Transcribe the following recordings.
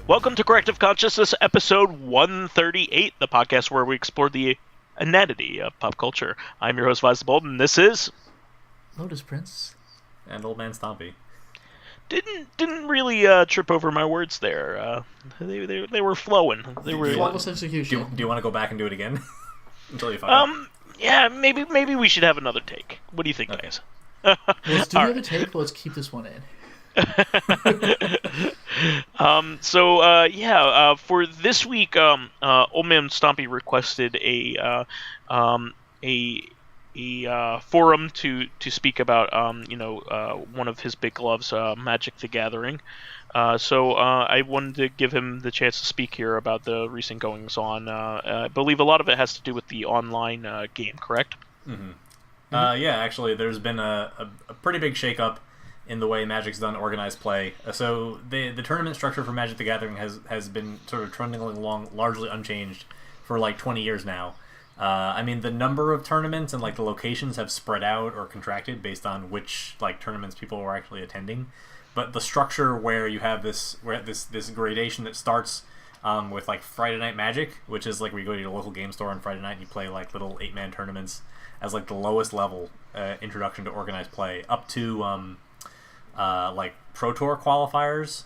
Welcome to Corrective Consciousness, episode 138, the podcast where we explore the inanity of pop culture. I'm your host, vysethebold, and this is... Lotus Prince. And OldManStompy. Didn't really trip over my words there. They were flowing. They were flawless execution. Do you want to go back and do it again? Until you find Yeah, maybe we should have another take. What do you think, guys? Let's do another take, but let's keep this one in. For this week, OldManStompy requested a forum to speak about one of his big loves, Magic the Gathering. I wanted to give him the chance to speak here about the recent goings on. I believe a lot of it has to do with the online game, correct? Mm-hmm. Yeah, actually, there's been a pretty big shakeup in the way Magic's done organized play. So the tournament structure for Magic the Gathering has been sort of trundling along largely unchanged for like 20 years now. I mean, the number of tournaments and like the locations have spread out or contracted based on which like tournaments people were actually attending. But the structure where you have this gradation that starts with like Friday Night Magic, which is like where you go to your local game store on Friday night and you play like little 8-man tournaments as like the lowest level introduction to organized play, up to like Pro Tour qualifiers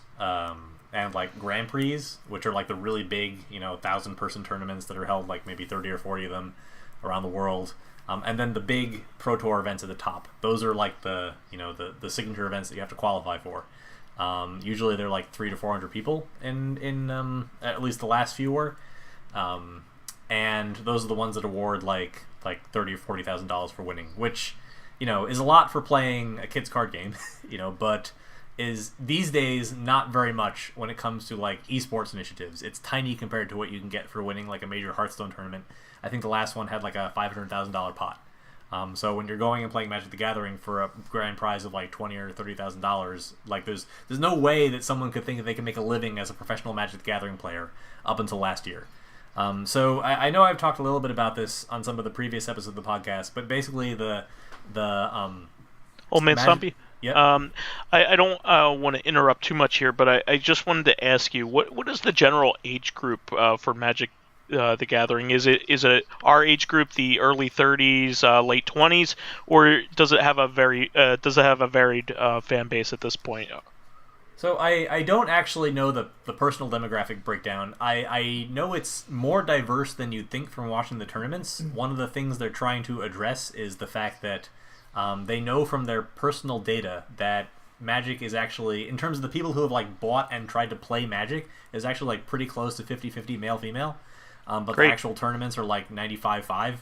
and like Grand Prix, which are like the really big 1,000-person tournaments that are held like maybe 30 or 40 of them around the world. And then the big Pro Tour events at the top. Those are like the signature events that you have to qualify for. Usually they're like 300 to 400 people in at least the last few were. And those are the ones that award like $30,000 or $40,000 for winning, which is a lot for playing a kid's card game, but is these days not very much when it comes to like esports initiatives. It's tiny compared to what you can get for winning like a major Hearthstone tournament. I think the last one had like a $500,000 pot. So when you're going and playing Magic the Gathering for a grand prize of like $20,000 or $30,000, like there's no way that someone could think that they can make a living as a professional Magic the Gathering player up until last year. So I know I've talked a little bit about this on some of the previous episodes of the podcast, but basically the OldManStompy. Yeah. I don't want to interrupt too much here, but I just wanted to ask you, what is the general age group for Magic the Gathering? Is it our age group, the early 30s, late 20s, or does it have a varied fan base at this point? So I don't actually know the personal demographic breakdown. I know it's more diverse than you'd think from watching the tournaments. One of the things they're trying to address is the fact that they know from their personal data that Magic is actually, in terms of the people who have like bought and tried to play Magic, is actually like pretty close to 50-50 male-female. But Great. The actual tournaments are like 95-5.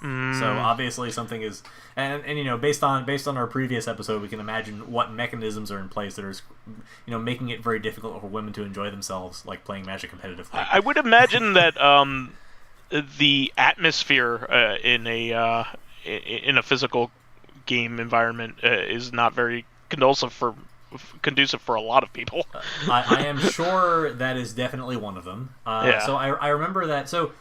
So obviously something is, and based on our previous episode, we can imagine what mechanisms are in place that are, making it very difficult for women to enjoy themselves, like playing Magic competitively. I would imagine that the atmosphere in a physical game environment is not very conducive for a lot of people. I am sure that is definitely one of them. Yeah. So I remember that. So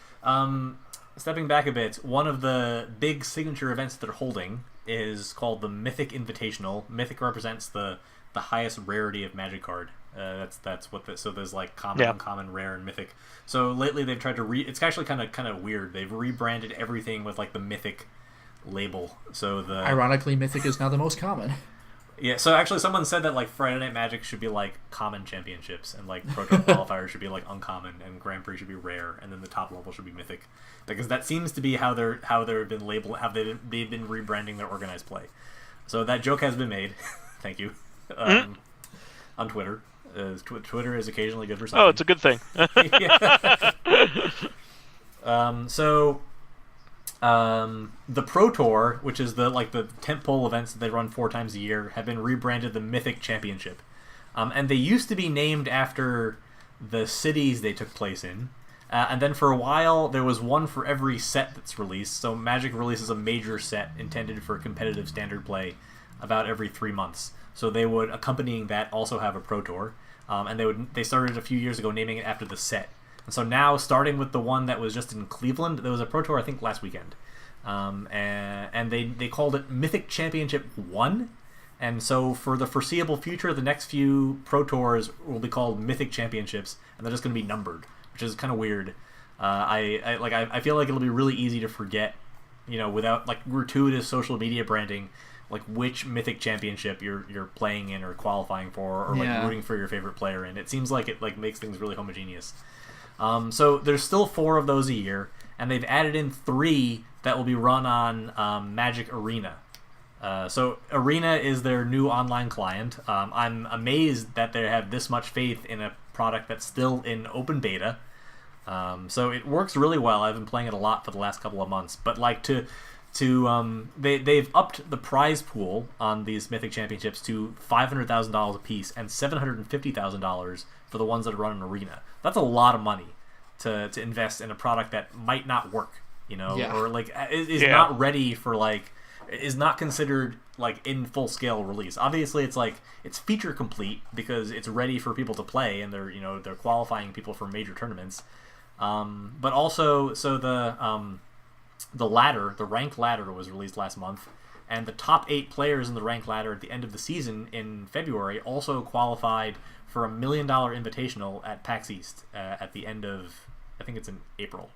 stepping back a bit, one of the big signature events they're holding is called the Mythic Invitational. Mythic represents the highest rarity of Magic card. That's what so there's like common, uncommon, rare, and mythic. So lately they've tried to it's actually kind of weird. They've rebranded everything with like the mythic label. So Ironically, mythic is now the most common. Yeah, so actually someone said that like Friday Night Magic should be like common championships, and like Pro Tour qualifiers should be like uncommon, and Grand Prix should be rare, and then the top level should be mythic, because that seems to be how they've been labeled, they've been rebranding their organized play. So that joke has been made. Thank you. On Twitter. Twitter is occasionally good for something. Oh, it's a good thing. The Pro Tour, which is the tentpole events that they run 4 times a year, have been rebranded the Mythic Championship, and they used to be named after the cities they took place in, and then for a while there was one for every set that's released. So Magic releases a major set intended for competitive standard play about every 3 months. So they would, accompanying that, also have a Pro Tour, and they started a few years ago naming it after the set. And so now, starting with the one that was just in Cleveland, there was a Pro Tour, I think, last weekend. And they called it Mythic Championship 1, And so for the foreseeable future, the next few Pro Tours will be called Mythic Championships, and they're just going to be numbered, which is kind of weird. I feel like it'll be really easy to forget, without like gratuitous social media branding, like which Mythic Championship you're playing in or qualifying for, or like rooting for your favorite player in. It seems like it like makes things really homogeneous. So there's still 4 of those a year, and they've added in 3 that will be run on Magic Arena. So Arena is their new online client. I'm amazed that they have this much faith in a product that's still in open beta. So it works really well. I've been playing it a lot for the last couple of months. But like they've upped the prize pool on these Mythic Championships to $500,000 a piece and $750,000 for the ones that run in Arena. That's a lot of money to invest in a product that might not work, or like is not ready for like. Is not considered like in full scale release. Obviously, it's feature complete because it's ready for people to play, and they're qualifying people for major tournaments. But also, so the ranked ladder was released last month, and the top 8 players in the ranked ladder at the end of the season in February also qualified for $1 million invitational at PAX East at the end of, I think it's in April,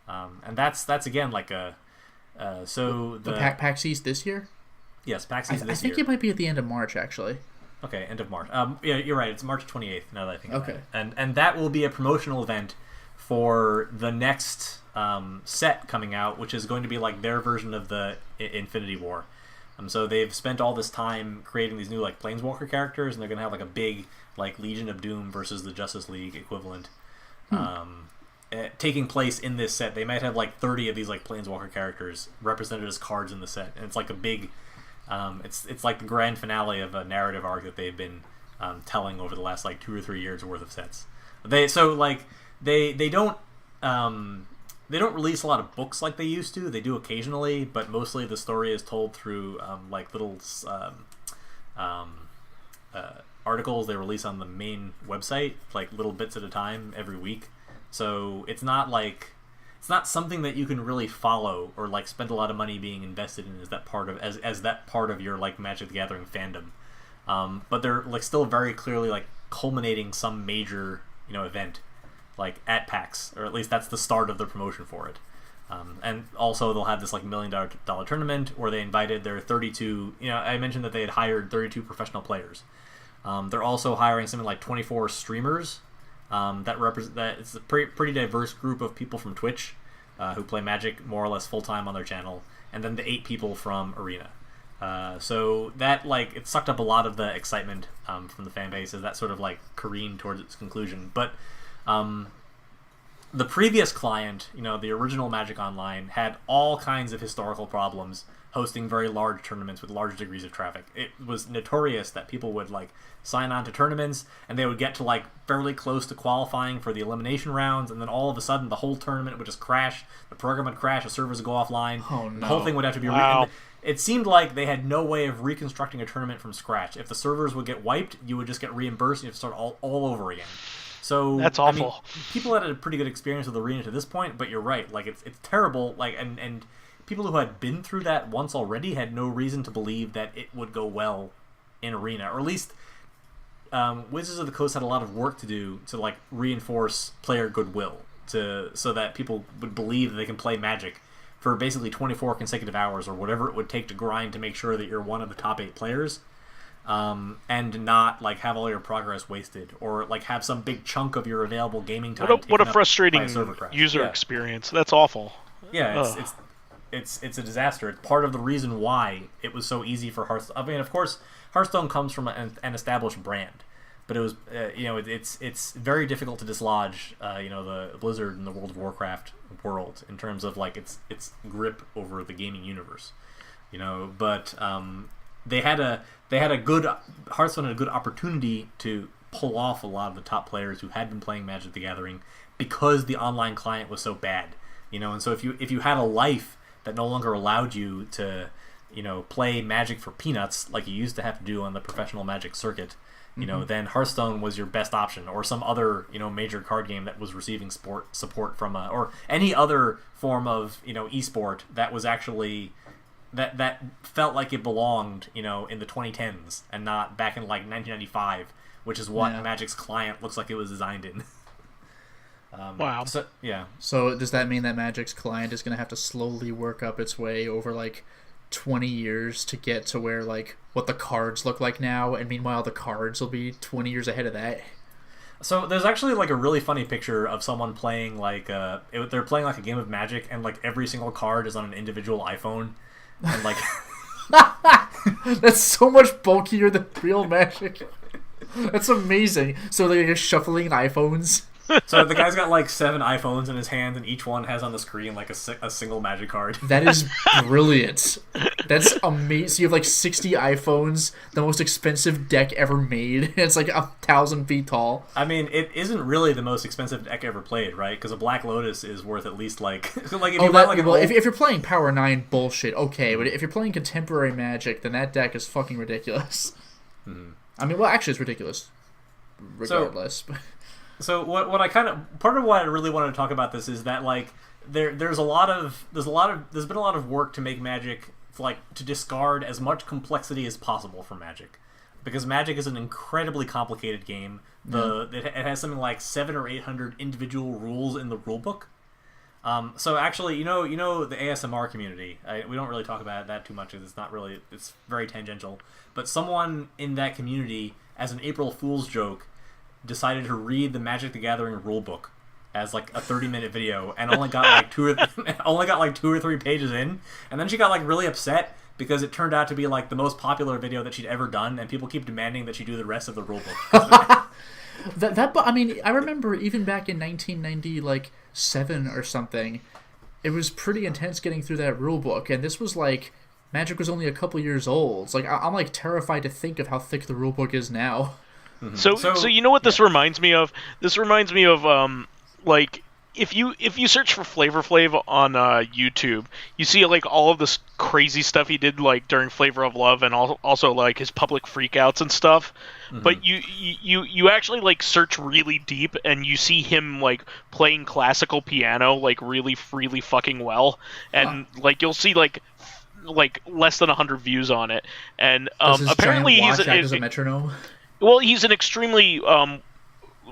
and that's again like a. So the PAX East this year? Yes, PAX East this year. I think it might be at the end of March, actually. Okay, end of March. Yeah, you're right. It's March 28th. Now that I think about it. Okay. And that will be a promotional event for the next set coming out, which is going to be like their version of the Infinity War. So they've spent all this time creating these new like Planeswalker characters, and they're going to have like a big like Legion of Doom versus the Justice League equivalent. Taking place in this set. They might have like 30 of these like Planeswalker characters represented as cards in the set, and it's like a big it's like the grand finale of a narrative arc that they've been telling over the last like 2 or 3 years worth of sets. They don't release a lot of books like they used to. They do occasionally, but mostly the story is told through like little articles they release on the main website, like little bits at a time every week. So it's not something that you can really follow or like spend a lot of money being invested in as that part of your like Magic the Gathering fandom. But they're like still very clearly like culminating some major event like at PAX, or at least that's the start of the promotion for it. And also they'll have this like $1 million tournament where they invited their 32. I mentioned that they had hired 32 professional players. They're also hiring something like 24 streamers. That it's a pretty diverse group of people from Twitch who play Magic more or less full time on their channel, and then the 8 people from Arena. So that like it sucked up a lot of the excitement from the fan base as that sort of like careened towards its conclusion. But the previous client, the original Magic Online, had all kinds of historical problems hosting very large tournaments with large degrees of traffic. It was notorious that people would like sign on to tournaments and they would get to like fairly close to qualifying for the elimination rounds, and then all of a sudden the whole tournament would just crash, the program would crash, the servers would go offline. Oh, no. The whole thing would have to be it seemed like they had no way of reconstructing a tournament from scratch. If the servers would get wiped, you would just get reimbursed and you have to start all over again. So that's awful. I mean, people had a pretty good experience with Arena to this point, but you're right, like it's terrible, like and people who had been through that once already had no reason to believe that it would go well in Arena, or at least Wizards of the Coast had a lot of work to do to like reinforce player goodwill so that people would believe that they can play Magic for basically 24 consecutive hours or whatever it would take to grind to make sure that you're one of the top 8 players, and not like have all your progress wasted or like have some big chunk of your available gaming time. What a frustrating user experience. That's awful. Yeah, it's a disaster. It's part of the reason why it was so easy for Hearthstone. I mean, of course, Hearthstone comes from an established brand, but it was it's very difficult to dislodge the Blizzard and the World of Warcraft world in terms of like its grip over the gaming universe. But Hearthstone had a good opportunity to pull off a lot of the top players who had been playing Magic the Gathering because the online client was so bad. And so if you had a life that no longer allowed you to, play Magic for peanuts like you used to have to do on the professional Magic circuit, then Hearthstone was your best option, or some other, major card game that was receiving support from or any other form of, esport that was actually that felt like it belonged, in the 2010s and not back in like 1995, which is what Magic's client looks like it was designed in. Wow. So, yeah. So does that mean that Magic's client is going to have to slowly work up its way over like 20 years to get to where like what the cards look like now, and meanwhile the cards will be 20 years ahead of that? So there's actually like a really funny picture of someone playing like they're playing like a game of Magic, and like every single card is on an individual iPhone, and like That's so much bulkier than real Magic. That's amazing. So they're just shuffling iPhones. So the guy's got like 7 iPhones in his hand, and each one has on the screen like a single Magic card. That is brilliant. That's amazing. So you have like 60 iPhones, the most expensive deck ever made. It's like 1,000 feet tall. I mean, it isn't really the most expensive deck ever played, right? Because a Black Lotus is worth at least like if if you're playing Power 9 bullshit, okay, but if you're playing contemporary Magic, then that deck is fucking ridiculous. I mean, well, actually, it's ridiculous, regardless. So what I kind of part of why I really wanted to talk about this is that like there's been a lot of work to make Magic like to discard as much complexity as possible for Magic, because Magic is an incredibly complicated game. It has something like 700 or 800 individual rules in the rulebook. So actually, the ASMR community, we don't really talk about that too much because it's very tangential. But someone in that community, as an April Fool's joke, decided to read the Magic the Gathering rulebook as like a 30-minute video, and only got like two or three pages in, and then she got like really upset because it turned out to be like the most popular video that she'd ever done, and people keep demanding that she do the rest of the rulebook. I mean, I remember even back in 1997 or something, it was pretty intense getting through that rulebook, and this was like Magic was only a couple years old. It's like I'm like terrified to think of how thick the rulebook is now. Mm-hmm. So you know what this reminds me of? This reminds me of like if you search for Flavor Flav on YouTube, you see like all of this crazy stuff he did like during Flavor of Love, and also like his public freakouts and stuff. Mm-hmm. But you actually like search really deep, and you see him like playing classical piano like really fucking well, and like you'll see like less than 100 views on it, and apparently he's a metronome. Well, he's an extremely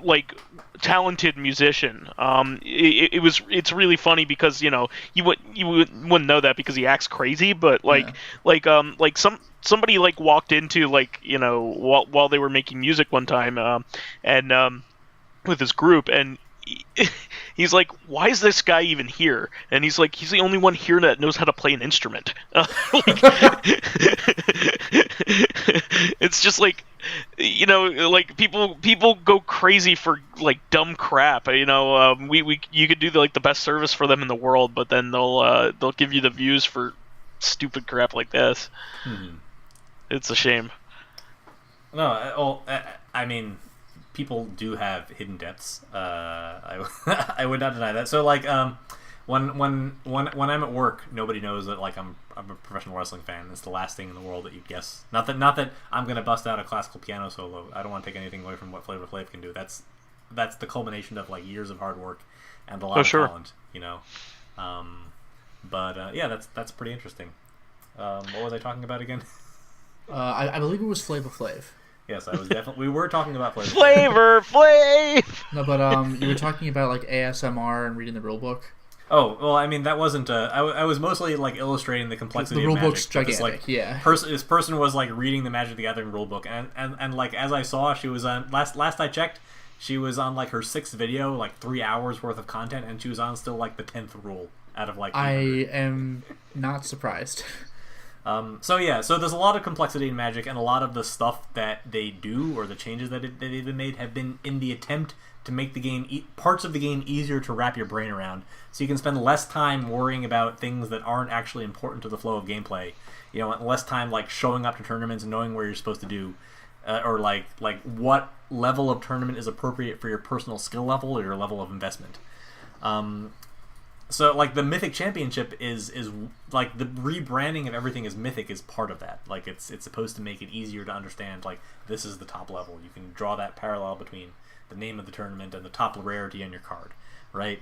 like talented musician. It's really funny because you wouldn't know that because he acts crazy, but somebody like walked into like while they were making music one time and with his group, and he's like, why is this guy even here? And he's like, he's the only one here that knows how to play an instrument. It's just like, like people go crazy for like dumb crap. You could do the best service for them in the world, but then they'll give you the views for stupid crap like this. It's a shame. No, I mean, people do have hidden depths. I would not deny that. So like when I'm at work, nobody knows that like I'm a professional wrestling fan. It's the last thing in the world that you'd guess. Not that I'm gonna bust out a classical piano solo. I don't want to take anything away from what Flavor Flav can do. That's the culmination of like years of hard work and a lot of talent. Yeah, that's pretty interesting. What was I talking about again? I believe it was Flavor Flav. Yes, we were talking about Flavor Flav. No, but you were talking about like ASMR and reading the rulebook. Oh, well, I mean, that wasn't... I was mostly, like, illustrating the complexity of Magic. The rulebook's gigantic, yeah. This person was, like, reading the Magic the Gathering rulebook, and like, as I saw, she was on... Last I checked, she was on, like, her 6th video, like, 3 hours worth of content, and she was on still, like, the 10th rule out of, like, 800. I am not surprised. So there's a lot of complexity in Magic, and a lot of the stuff that they do, or the changes that they've been made, have been in the attempt to make the game parts of the game easier to wrap your brain around, so you can spend less time worrying about things that aren't actually important to the flow of gameplay. Less time like showing up to tournaments and knowing where you're supposed to do, or like what level of tournament is appropriate for your personal skill level or your level of investment. So like the Mythic Championship is like the rebranding of everything as Mythic is part of that. Like it's supposed to make it easier to understand. Like this is the top level. You can draw that parallel between the name of the tournament and the top rarity on your card, right?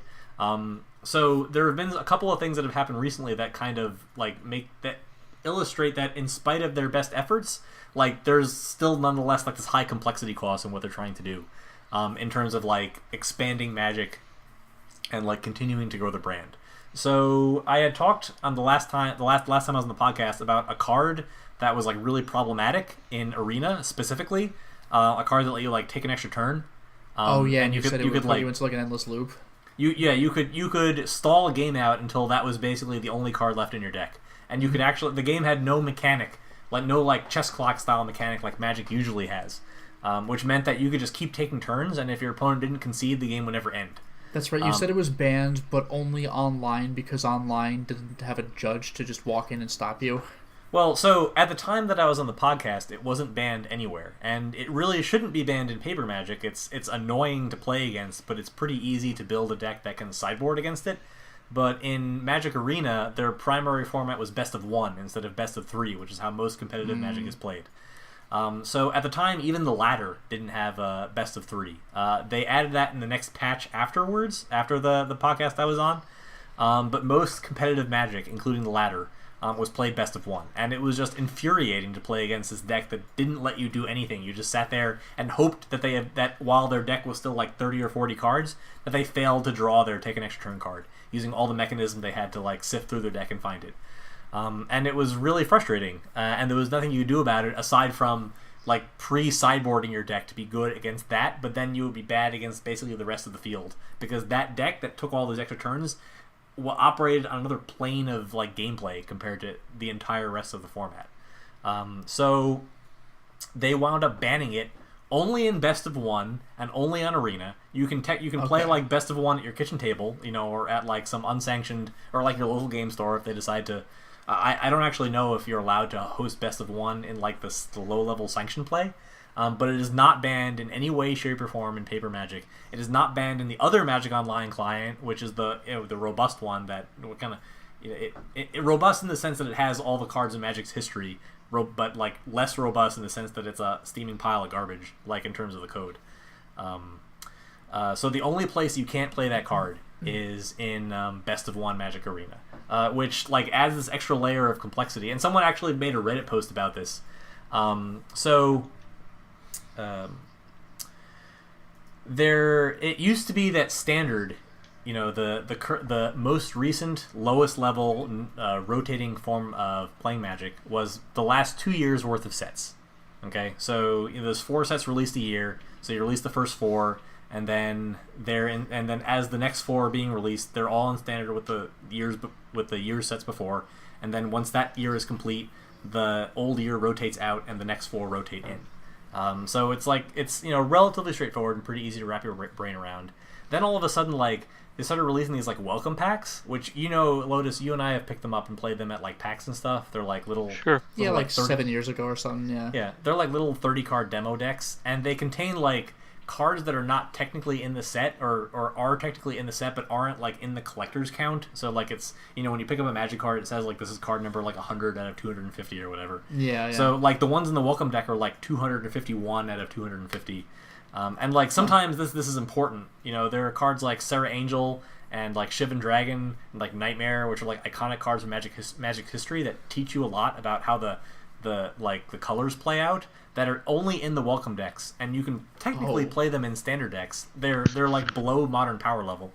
So there have been a couple of things that have happened recently that kind of like make that illustrate that in spite of their best efforts, like there's still nonetheless like this high complexity cost in what they're trying to do, in terms of like expanding Magic and like continuing to grow the brand. So I had talked on the last time I was on the podcast about a card that was like really problematic in Arena specifically, a card that let you like take an extra turn. And you said it would put you into like an endless loop. You could stall a game out until that was basically the only card left in your deck, and you could actually the game had no mechanic, like no like chess clock style mechanic like Magic usually has, which meant that you could just keep taking turns, and if your opponent didn't concede, the game would never end. That's right. You said it was banned, but only online because online didn't have a judge to just walk in and stop you. Well, so at the time that I was on the podcast, it wasn't banned anywhere, and it really shouldn't be banned in Paper Magic. It's annoying to play against, but it's pretty easy to build a deck that can sideboard against it. But in Magic Arena, their primary format was best of 1 instead of best of 3, which is how most competitive Magic is played. So at the time, even the ladder didn't have a best of 3. They added that in the next patch afterwards, after the podcast I was on. But most competitive Magic, including the ladder, was played best of 1, and it was just infuriating to play against this deck that didn't let you do anything. You just sat there and hoped that that while their deck was still like 30 or 40 cards, that they failed to draw their take an extra turn card, using all the mechanism they had to like sift through their deck and find it. And it was really frustrating, and there was nothing you could do about it aside from like pre-sideboarding your deck to be good against that, but then you would be bad against basically the rest of the field, because that deck that took all those extra turns operated on another plane of like gameplay compared to the entire rest of the format. So they wound up banning it only in best of 1 and only on Arena. You can play like best of 1 at your kitchen table, or at like some unsanctioned, or like your local game store if they decide to. I don't actually know if you're allowed to host best of 1 in like the low level sanctioned play. But it is not banned in any way, shape, or form in Paper Magic. It is not banned in the other Magic Online client, which is the robust one that kind of it robust in the sense that it has all the cards in Magic's history, but like less robust in the sense that it's a steaming pile of garbage, like in terms of the code. So the only place you can't play that card is in Best of 1 Magic Arena, which like adds this extra layer of complexity. And someone actually made a Reddit post about this. It used to be that standard, the most recent lowest level rotating form of playing Magic was the last 2 years worth of sets. Okay, so there's 4 sets released a year, so you release the first 4, and then and then as the next 4 are being released, they're all in standard with the year sets before, and then once that year is complete, the old year rotates out and the next 4 rotate in. So it's relatively straightforward and pretty easy to wrap your brain around. Then all of a sudden, like, they started releasing these like welcome packs, which Lotus, you and I have picked them up and played them at like PAX and stuff. They're like little, yeah, like 7 years ago or something. Yeah, they're like little 30-card demo decks, and they contain like cards that are not technically in the set or are technically in the set but aren't like in the collector's count. So like it's when you pick up a Magic card, it says like this is card number like 100 out of 250 or whatever. Yeah. So like the ones in the welcome deck are like 251 out of 250. And like sometimes this is important. There are cards like Serra Angel and like Shivan Dragon and like Nightmare, which are like iconic cards from Magic history that teach you a lot about how the colors play out, that are only in the welcome decks, and you can technically play them in standard decks. They're like below modern power level,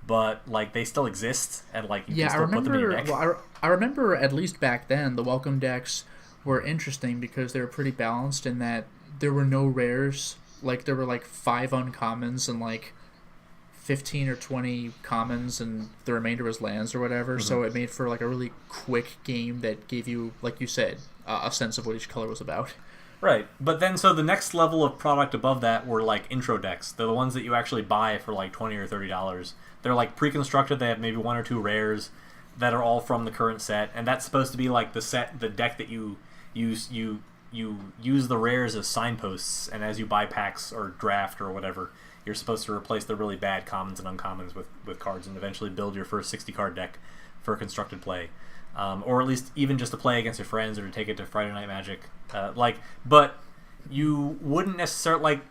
but like they still exist, and like you can still put them in your deck. I remember at least back then the welcome decks were interesting because they were pretty balanced in that there were no rares. Like there were like 5 uncommons and like 15 or 20 commons, and the remainder was lands or whatever. Mm-hmm. So it made for like a really quick game that gave you, like you said, a sense of what each color was about. Right, but then so the next level of product above that were like intro decks. They're the ones that you actually buy for like $20 or $30. They're like pre-constructed. They have maybe 1 or 2 rares that are all from the current set, and that's supposed to be like the deck that you use the rares as signposts, and as you buy packs or draft or whatever, you're supposed to replace the really bad commons and uncommons with cards, and eventually build your first 60-card deck for constructed play. Or at least even just to play against your friends or to take it to Friday Night Magic. But you wouldn't necessarily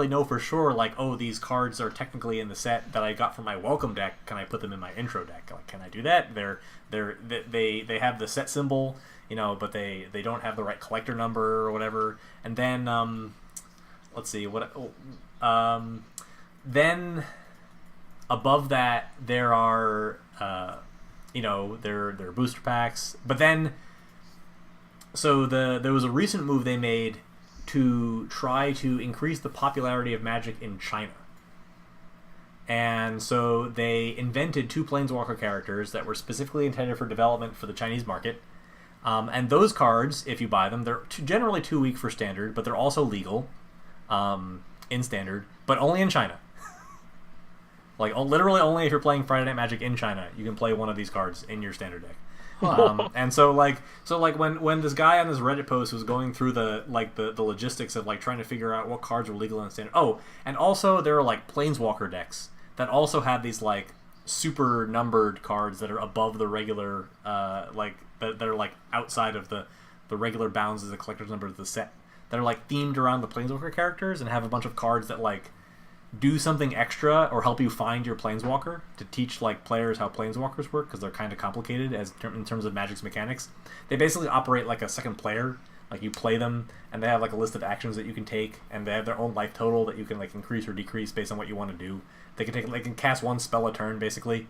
know for sure, like, oh, these cards are technically in the set that I got from my welcome deck. Can I put them in my intro deck? Like, can I do that? They have the set symbol, but they don't have the right collector number or whatever. And then let's see then above that there are there are booster packs, but then. So there was a recent move they made to try to increase the popularity of Magic in China. And so they invented 2 Planeswalker characters that were specifically intended for development for the Chinese market. And those cards, if you buy them, they're generally too weak for Standard, but they're also legal in Standard, but only in China. Like, literally only if you're playing Friday Night Magic in China, you can play one of these cards in your Standard deck. And so when this guy on this Reddit post was going through the logistics of like trying to figure out what cards were legal in Standard. Oh, and also there are like Planeswalker decks that also have these like super numbered cards that are above the regular that are like outside of the regular bounds of the collector's number of the set, that are like themed around the Planeswalker characters and have a bunch of cards that like do something extra or help you find your Planeswalker, to teach like players how Planeswalkers work, because they're kind of complicated in terms of Magic's mechanics. They basically operate like a second player. Like, you play them and they have like a list of actions that you can take, and they have their own life total that you can like increase or decrease based on what you want to do. They can cast 1 spell a turn basically.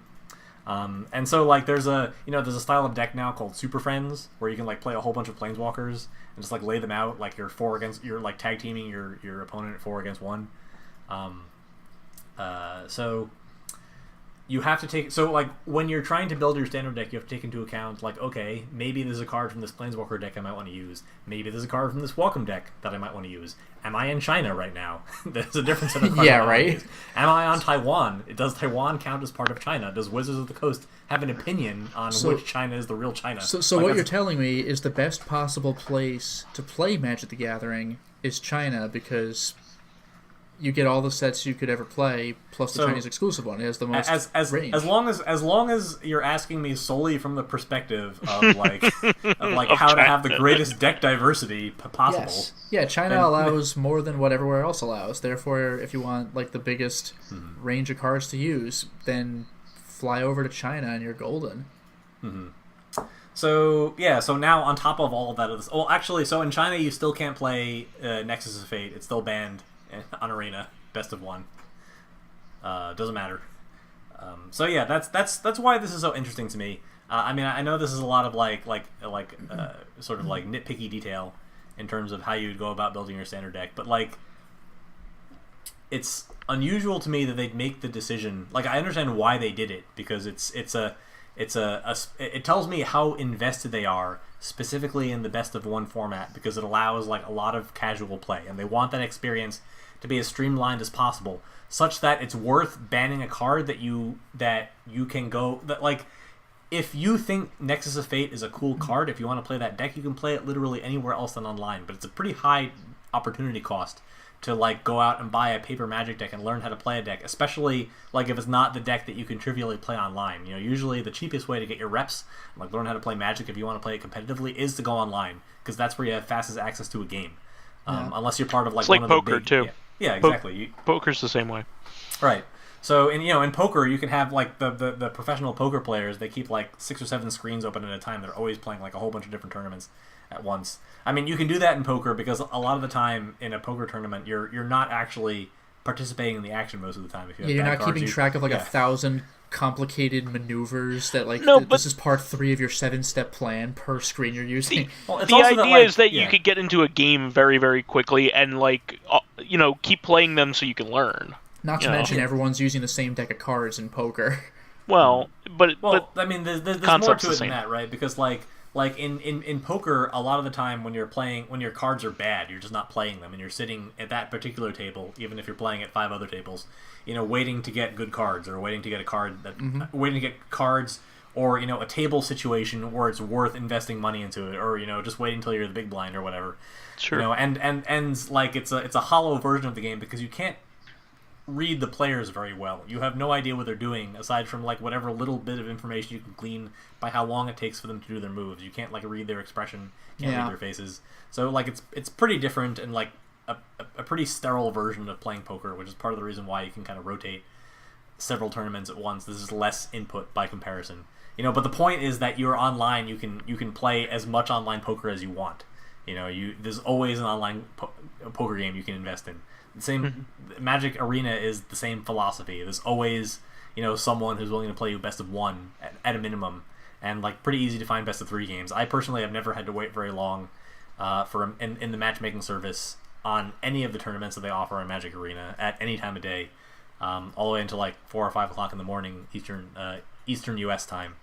And so like there's a style of deck now called Super Friends, where you can like play a whole bunch of Planeswalkers and just like lay them out, like you're like tag teaming your opponent at 4 against 1. So you have to take, so like when you're trying to build your Standard deck, you have to take into account like, okay, maybe there's a card from this Planeswalker deck I might want to use. Maybe there's a card from this Welcome deck that I might want to use. Am I in China right now? There's a difference in the card. Yeah, right. Am I on Taiwan? Does Taiwan count as part of China? Does Wizards of the Coast have an opinion on which China is the real China? So what you're telling me is the best possible place to play Magic the Gathering is China, because you get all the sets you could ever play, plus the Chinese exclusive one. It has the most range. As long as you're asking me solely from the perspective of like how to have the greatest deck diversity possible. Yes. Yeah, China allows more than what everywhere else allows. Therefore, if you want like the biggest range of cards to use, then fly over to China and you're golden. Mm-hmm. So now on top of all of that, well, actually, so in China you still can't play Nexus of Fate. It's still banned on Arena, best of 1. Doesn't matter. So yeah, that's why this is so interesting to me. I mean, I know this is a lot of sort of like nitpicky detail in terms of how you'd go about building your Standard deck, but like, it's unusual to me that they'd make the decision. Like, I understand why they did it, because it tells me how invested they are specifically in the best of 1 format, because it allows like a lot of casual play, and they want that experience to be as streamlined as possible, such that it's worth banning a card that you can go, that like, if you think Nexus of Fate is a cool card, if you want to play that deck, you can play it literally anywhere else than online, but it's a pretty high opportunity cost to like go out and buy a paper Magic deck and learn how to play a deck, especially like if it's not the deck that you can trivially play online. Usually the cheapest way to get your reps, like learn how to play Magic if you want to play it competitively, is to go online, because that's where you have fastest access to a game. Unless you're part of like it's like one poker of the big, too. Yeah, exactly. Poker's the same way. Right. So in poker you can have like the professional poker players. They keep like 6 or 7 screens open at a time. They're always playing like a whole bunch of different tournaments at once. I mean, you can do that in poker, because a lot of the time in a poker tournament you're not actually participating in the action most of the time. If you have you're bad not cards, keeping track of like 1,000 complicated maneuvers that like No, but this is part 3 of your 7-step plan per screen you're using. The idea is that you could get into a game very, very quickly and like keep playing them so you can learn. Not to mention everyone's using the same deck of cards in poker. Well, but I mean, there's more to it than that, right? Because like in poker, a lot of the time when your cards are bad, you're just not playing them, and you're sitting at that particular table, even if you're playing at 5 other tables, waiting to get good cards, or waiting to get a card that waiting to get cards, or a table situation where it's worth investing money into it, or just waiting until you're the big blind or whatever. Sure. And like it's a hollow version of the game, because you can't read the players very well. You have no idea what they're doing aside from like whatever little bit of information you can glean by how long it takes for them to do their moves. You can't like read their expression, can't read their faces. So like it's pretty different and like a pretty sterile version of playing poker, which is part of the reason why you can kind of rotate several tournaments at once. This is less input by comparison. But the point is that you're online. You can play as much online poker as you want. There's always an online poker game you can invest in. The same Magic Arena is the same philosophy. There's always someone who's willing to play you best of one at a minimum, and like pretty easy to find best of 3 games. I personally have never had to wait very long in the matchmaking service on any of the tournaments that they offer on Magic Arena at any time of day, all the way until like 4 or 5 o'clock in the morning Eastern U.S. time.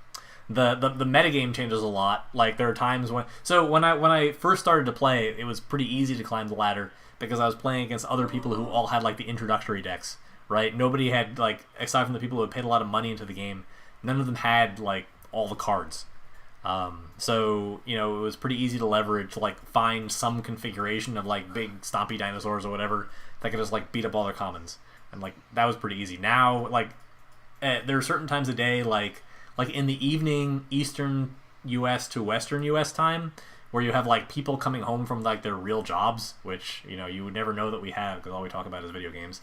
The metagame changes a lot. Like there are times when I first started to play, it was pretty easy to climb the ladder because I was playing against other people who all had like the introductory decks, right? Nobody had like, aside from the people who had paid a lot of money into the game, none of them had like all the cards. So it was pretty easy to leverage to like find some configuration of like big stompy dinosaurs or whatever that could just like beat up all their commons, and like that was pretty easy. Now like there are certain times a day like in the evening Eastern US to Western US time where you have like people coming home from like their real jobs, which you would never know that we have because all we talk about is video games.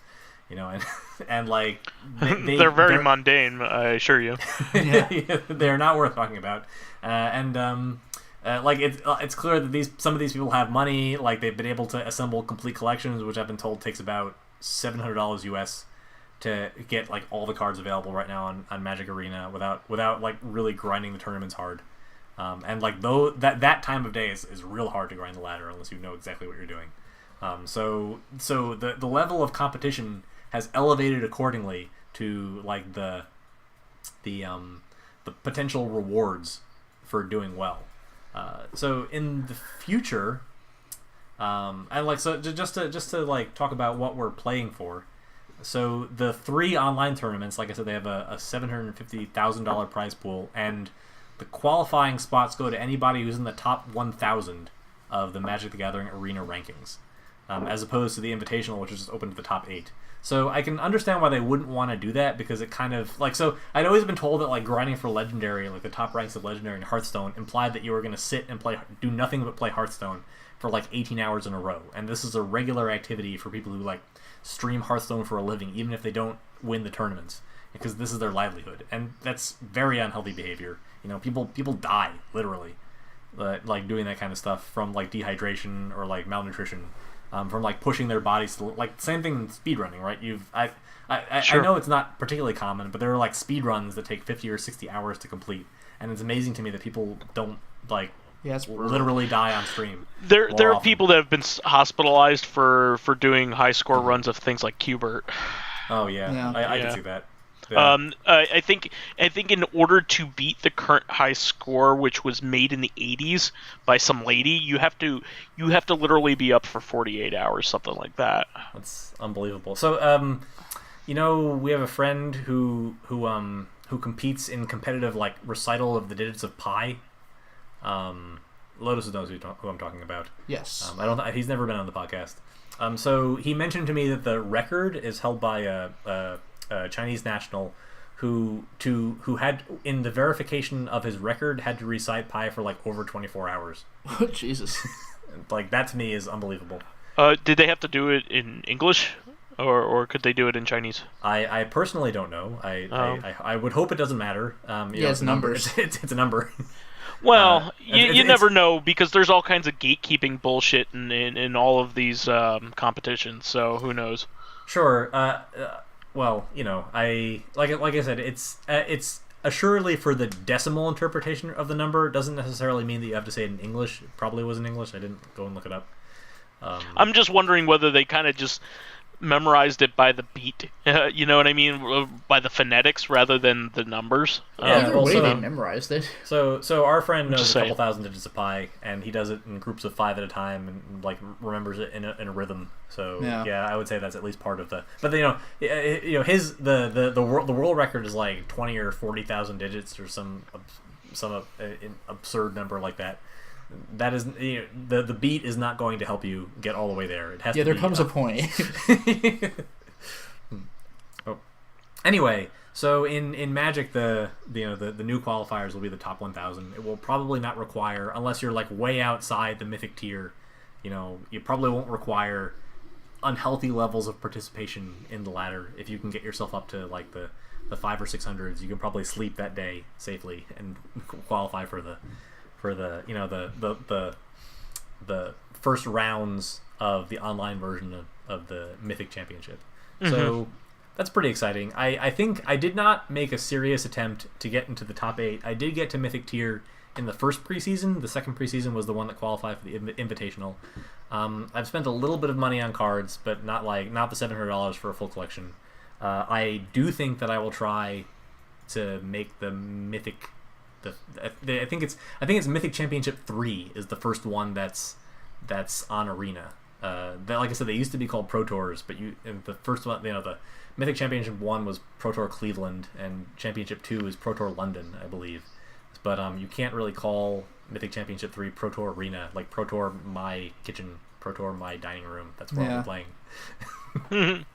And like they're very mundane, I assure you. They're not worth talking about. Like it's clear that some of these people have money. Like they've been able to assemble complete collections, which I've been told takes about $700 US to get like all the cards available right now on Magic Arena without like really grinding the tournaments hard. And like though that time of day is real hard to grind the ladder unless you know exactly what you're doing. So the level of competition has elevated accordingly to like the potential rewards for doing well. So in the future, and like so just to like talk about what we're playing for. So the 3 online tournaments, like I said, they have a $750,000 prize pool, and the qualifying spots go to anybody who's in the top 1,000 of the Magic the Gathering Arena rankings, as opposed to the Invitational, which is just open to the top 8. So I can understand why they wouldn't want to do that, because it kind of like, so I'd always been told that like grinding for Legendary, like the top ranks of Legendary in Hearthstone, implied that you were going to sit and do nothing but play Hearthstone for like 18 hours in a row, and this is a regular activity for people who like stream Hearthstone for a living, even if they don't win the tournaments, because this is their livelihood, and that's very unhealthy behavior. People die literally, like doing that kind of stuff from like dehydration or like malnutrition, from like pushing their bodies to like same thing in speedrunning, right? Sure. I know it's not particularly common, but there are like speedruns that take 50 or 60 hours to complete, and it's amazing to me that people don't like literally die on stream. There are people that have been hospitalized for doing high score runs of things like Qbert. Oh yeah. I can see that. Yeah. I think in order to beat the current high score, which was made in the 80s by some lady, you have to literally be up for 48 hours, something like that. That's unbelievable. So we have a friend who competes in competitive like recital of the digits of pi. Lotus knows who I'm talking about. Yes. He's never been on the podcast. So he mentioned to me that the record is held by a Chinese national who had, in the verification of his record, had to recite pi for like over 24 hours. Oh, Jesus. Like that to me is unbelievable. Did they have to do it in English, or could they do it in Chinese? I personally don't know. I would hope it doesn't matter. It's numbers. It's a number. Well, you never know, because there's all kinds of gatekeeping bullshit in all of these competitions. So who knows? Sure. Well, like I said, it's assuredly for the decimal interpretation of the number. It doesn't necessarily mean that you have to say it in English. It probably was in English. I didn't go and look it up. I'm just wondering whether they kind of just memorized it by the beat, you know what I mean, by the phonetics rather than the numbers. Either way, they memorized it. So our friend knows a couple thousand digits of pi, and he does it in groups of 5 at a time, and like remembers it in a rhythm. So yeah, I would say that's at least part of the. But his the world record is like 20 or 40,000 digits or some absurd number like that. That is, the beat is not going to help you get all the way there. It has to there be, comes a point. Anyway, so in Magic, the new qualifiers will be the top 1,000. It will probably not require, unless you're like way outside the Mythic tier, you probably won't require unhealthy levels of participation in the ladder. If you can get yourself up to like the 500 or 600s, you can probably sleep that day safely and qualify for the the first rounds of the online version of the Mythic Championship. Mm-hmm. So that's pretty exciting. I think I did not make a serious attempt to get into the top 8. I did get to Mythic tier in the first preseason. The second preseason was the one that qualified for the Invitational. I've spent a little bit of money on cards, but not the $700 for a full collection. I do think that I will try to make the Mythic. I think it's Mythic Championship 3 is the first one that's on Arena. Like I said, they used to be called Pro Tours, but the first one, the Mythic Championship 1 was Pro Tour Cleveland, and Championship 2 is Pro Tour London, I believe. But you can't really call Mythic Championship 3 Pro Tour Arena, like Pro Tour My Kitchen, Pro Tour My Dining Room. That's where I'm playing.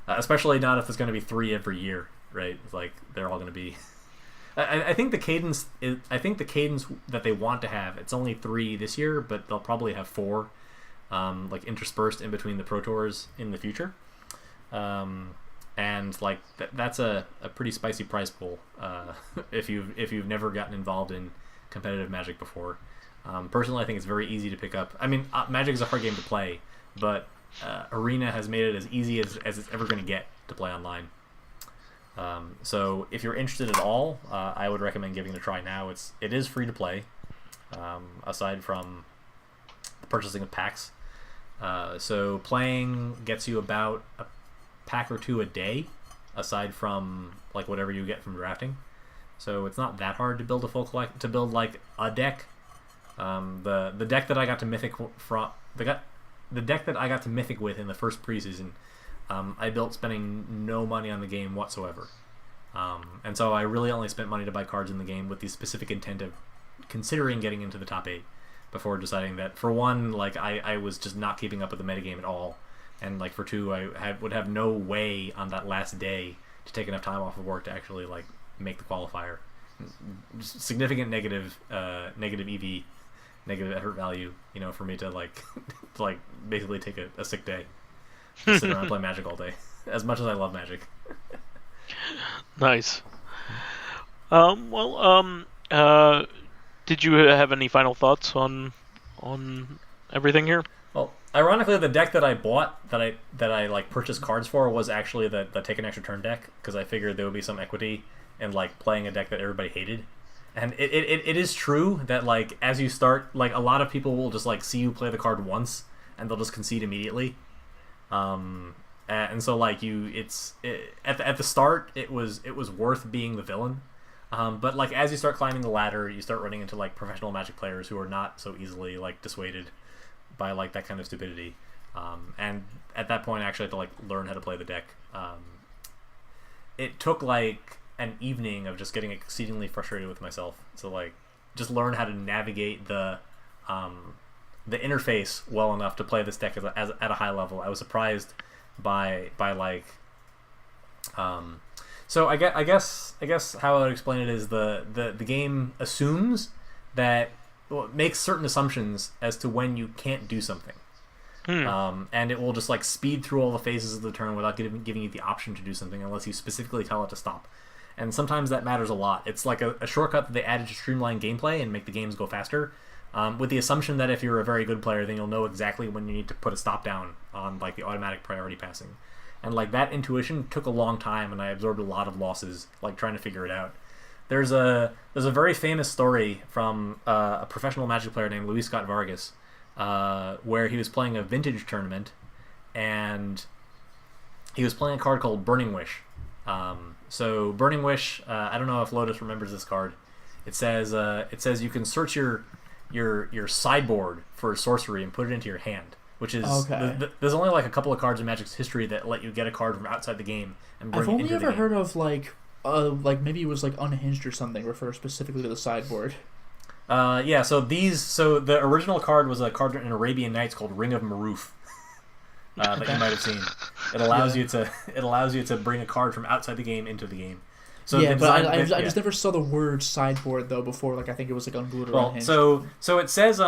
Especially not if there's going to be 3 every year, right? It's like they're all going to be. I think the cadence that they want to have, it's only 3 this year, but they'll probably have 4, like interspersed in between the Pro Tours in the future. And like that's a pretty spicy prize pool if you've never gotten involved in competitive Magic before. Personally, I think it's very easy to pick up. I mean, Magic is a hard game to play, but Arena has made it as easy as it's ever going to get to play online. So if you're interested at all, I would recommend giving it a try now. It is free to play, aside from the purchasing of packs. So playing gets you about a pack or 2 a day, aside from like whatever you get from drafting. So it's not that hard to build to build like a deck. The deck that I got to Mythic the deck that I got to Mythic with in the first preseason, I built spending no money on the game whatsoever. And so I really only spent money to buy cards in the game with the specific intent of considering getting into the top 8 before deciding that, for one, like I was just not keeping up with the metagame at all. And like for 2, I would have no way on that last day to take enough time off of work to actually like make the qualifier. Significant negative EV, negative effort value, for me to like to like basically take a sick day, just sit around and play Magic all day. As much as I love Magic. Nice. Did you have any final thoughts on everything here? Well, ironically, the deck that I bought, that I like purchased cards for, was actually the Take an Extra Turn deck, because I figured there would be some equity in like playing a deck that everybody hated. And it is true that like as you start, like a lot of people will just like see you play the card once and they'll just concede immediately. And so like at the start it was worth being the villain. But like as you start climbing the ladder, you start running into like professional Magic players who are not so easily like dissuaded by like that kind of stupidity. And at that point, I actually had to like learn how to play the deck. It took like an evening of just getting exceedingly frustrated with myself. So like just learn how to navigate the interface well enough to play this deck as at a high level. I was surprised by like so I guess how I would explain it is the game assumes that, well, it makes certain assumptions as to when you can't do something. And it will just like speed through all the phases of the turn without giving you the option to do something unless you specifically tell it to stop. And sometimes that matters a lot. It's like a shortcut that they added to streamline gameplay and make the games go faster, with the assumption that if you're a very good player, then you'll know exactly when you need to put a stop down on like the automatic priority passing. And like that intuition took a long time, and I absorbed a lot of losses like trying to figure it out. There's a very famous story from a professional Magic player named Luis Scott Vargas, where he was playing a vintage tournament, and he was playing a card called Burning Wish. So Burning Wish, I don't know if Lotus remembers this card. It says you can search your sideboard for a sorcery and put it into your hand, which is there's only like a couple of cards in Magic's history that let you get a card from outside the game and bring it into the game. I've only ever heard of like maybe it was like Unhinged or something, refer specifically to the sideboard. So the original card was a card in Arabian Nights called Ring of Maruf. that you might have seen. It allows you to bring a card from outside the game into the game. So yeah, but I just never saw the word sideboard though before. Like I think it was like unglued or unhinged. So it says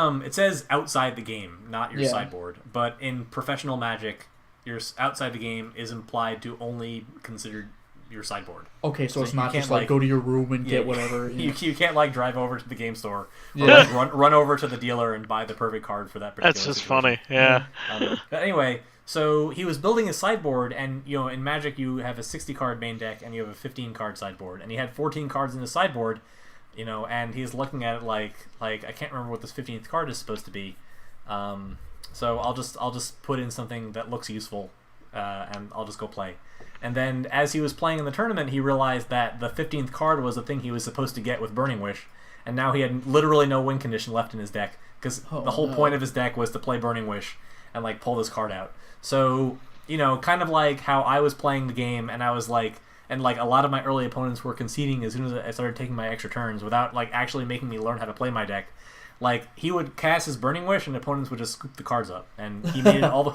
outside the game, not your sideboard. But in professional Magic, your outside the game is implied to only consider your sideboard. Okay, so it's not just like go to your room and get whatever. You can't like drive over to the game store or like run over to the dealer and buy the perfect card for that particular That's just situation. funny, yeah. But anyway, so he was building a sideboard, and in Magic you have a 60-card main deck and you have a 15-card sideboard, and he had 14 cards in the sideboard, and he's looking at it like I can't remember what this 15th card is supposed to be. So I'll just put in something that looks useful, and I'll just go play. And then as he was playing in the tournament, he realized that the 15th card was the thing he was supposed to get with Burning Wish, and now he had literally no win condition left in his deck, because the whole point of his deck was to play Burning Wish and like pull this card out. So, kind of like how I was playing the game, and I was like, and like a lot of my early opponents were conceding as soon as I started taking my extra turns without like actually making me learn how to play my deck. Like, he would cast his Burning Wish and opponents would just scoop the cards up, and he made it all the...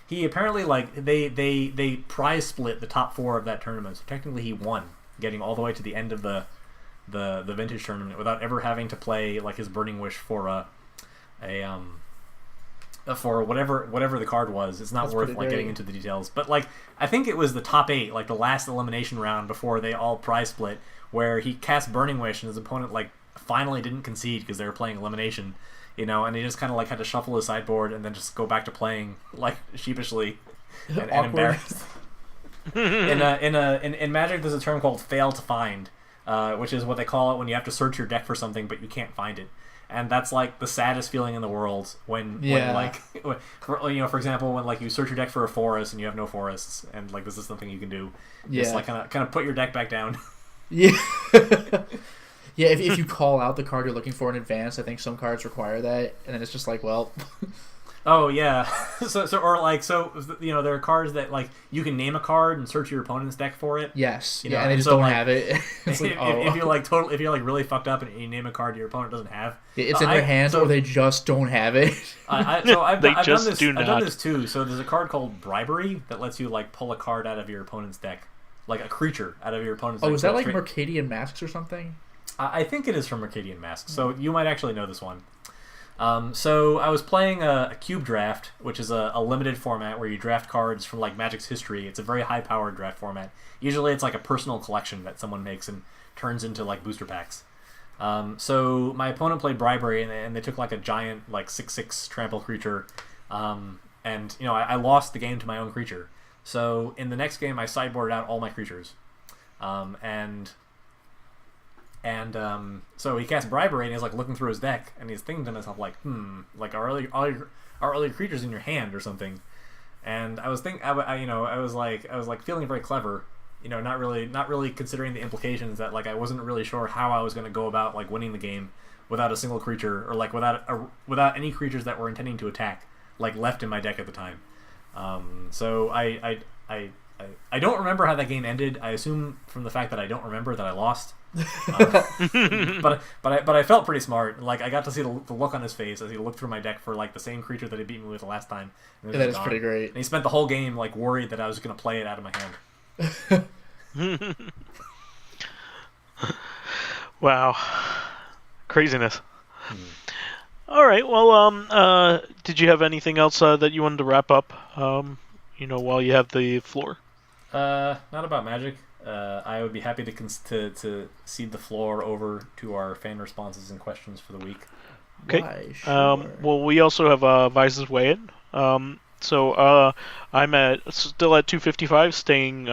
He apparently, like, they prize split the top 4 of that tournament, so technically he won, getting all the way to the end of the vintage tournament without ever having to play, like, his Burning Wish for for whatever the card was. It's not worth, like, getting into the details. But, like, I think it was the top 8, like, the last elimination round before they all prize split, where he cast Burning Wish and his opponent, like, finally didn't concede because they were playing elimination. And he just kind of like had to shuffle his sideboard and then just go back to playing like sheepishly and embarrassed. In Magic, there's a term called "fail to find," which is what they call it when you have to search your deck for something but you can't find it, and that's like the saddest feeling in the world when for example, when like you search your deck for a forest and you have no forests, and like this is something you can do. Just like kind of put your deck back down. Yeah. Yeah, if you call out the card you're looking for in advance, I think some cards require that, and then it's just like, well... Oh, yeah. So there are cards that, like, you can name a card and search your opponent's deck for it. Yes, and they just don't have it. It's like, if you're like really fucked up and you name a card your opponent doesn't have... It's in their hands, or they just don't have it. I've done this too. So there's a card called Bribery that lets you, like, pull a card out of your opponent's deck. Like, a creature out of your opponent's deck. Oh, is that like Mercadian Masks or something? I think it is from Mercadian Masks, so you might actually know this one. So I was playing a cube draft, which is a limited format where you draft cards from like Magic's history. It's a very high-powered draft format. Usually it's like a personal collection that someone makes and turns into like booster packs. So my opponent played Bribery, and they took like a giant like 6/6 trample creature, and I lost the game to my own creature. So in the next game I sideboarded out all my creatures, so he casts Bribery, and he's like looking through his deck, and he's thinking to himself like, like are all your creatures in your hand or something? And I was I was like feeling very clever, not really considering the implications that like I wasn't really sure how I was going to go about like winning the game without a single creature, or like without any creatures that were intending to attack like left in my deck at the time. So I don't remember how that game ended. I assume from the fact that I don't remember that I lost. But I felt pretty smart. Like I got to see the look on his face as he looked through my deck for like the same creature that he beat me with the last time. And that is pretty great. And he spent the whole game like worried that I was going to play it out of my hand. Wow, craziness. All right. Well, did you have anything else that you wanted to wrap up? While you have the floor. Not about Magic. I would be happy to cede the floor over to our fan responses and questions for the week. Okay. Why, sure. Well, we also have Vice's Weigh In. So I'm still at 255, staying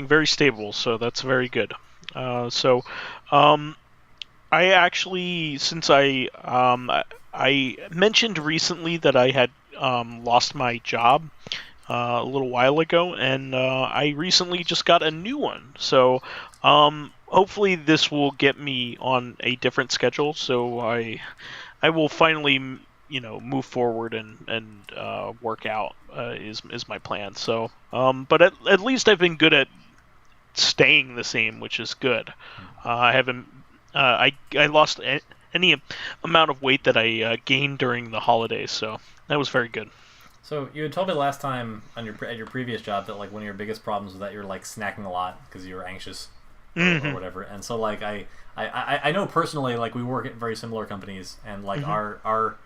very stable. So that's very good. I actually, since I mentioned recently that I had lost my job a little while ago, and I recently just got a new one. So hopefully this will get me on a different schedule. So I will finally move forward and work out is my plan. So but at least I've been good at staying the same, which is good. I haven't I lost any amount of weight that I gained during the holidays, so that was very good. So you had told me last time on at your previous job that like one of your biggest problems was that you're like snacking a lot because you were anxious or whatever. And so like I know personally, like we work at very similar companies, and like our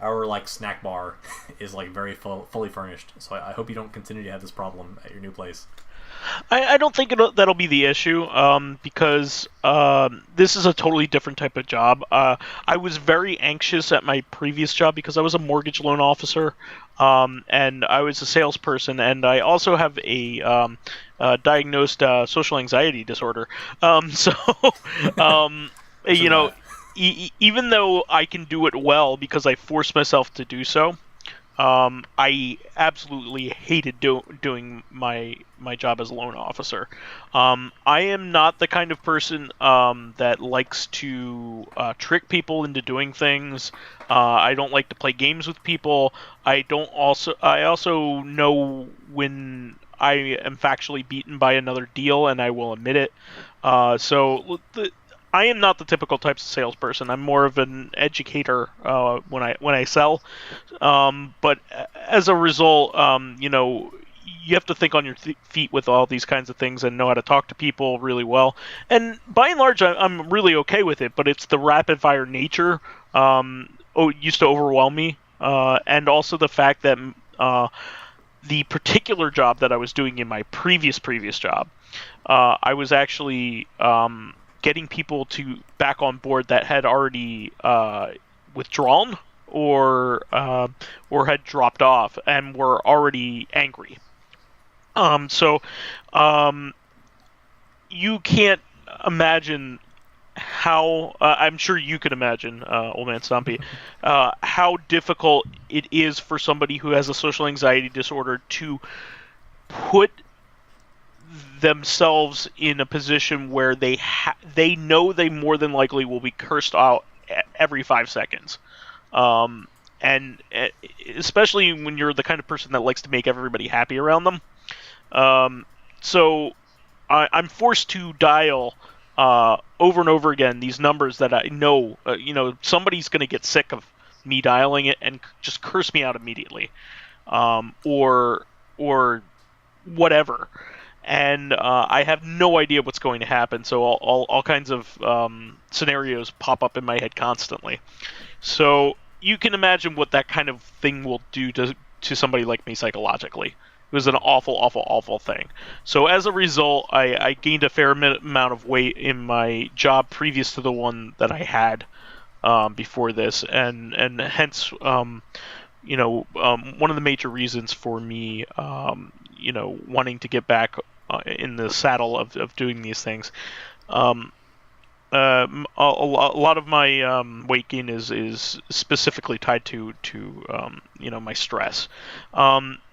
like snack bar is like very fully furnished. So I hope you don't continue to have this problem at your new place. I don't think that'll be the issue, because this is a totally different type of job. I was very anxious at my previous job because I was a mortgage loan officer, and I was a salesperson, and I also have a diagnosed social anxiety disorder. So, you know, even though I can do it well because I force myself to do so, I absolutely hated doing my job as a loan officer. I am not the kind of person that likes to trick people into doing things. I don't like to play games with people. I also know when I am factually beaten by another deal, and I will admit it. I am not the typical type of salesperson. I'm more of an educator when I sell. But as a result, you have to think on your feet with all these kinds of things and know how to talk to people really well. And by and large, I'm really okay with it. But it's the rapid fire nature used to overwhelm me, and also the fact that the particular job that I was doing in my previous job, I was actually getting people to back on board that had already withdrawn or had dropped off and were already angry. You can't imagine how I'm sure you can imagine, OldManStompy, how difficult it is for somebody who has a social anxiety disorder to put themselves in a position where they know they more than likely will be cursed out every 5 seconds, and especially when you're the kind of person that likes to make everybody happy around them. So I'm forced to dial over and over again these numbers that I know somebody's going to get sick of me dialing it and just curse me out immediately, or whatever. And I have no idea what's going to happen, so all kinds of scenarios pop up in my head constantly. So you can imagine what that kind of thing will do to somebody like me psychologically. It was an awful, awful, awful thing. So as a result, I gained a fair amount of weight in my job previous to the one that I had before this, and hence, one of the major reasons for me, wanting to get back in the saddle of doing these things. A lot of my weight gain is specifically tied to my stress.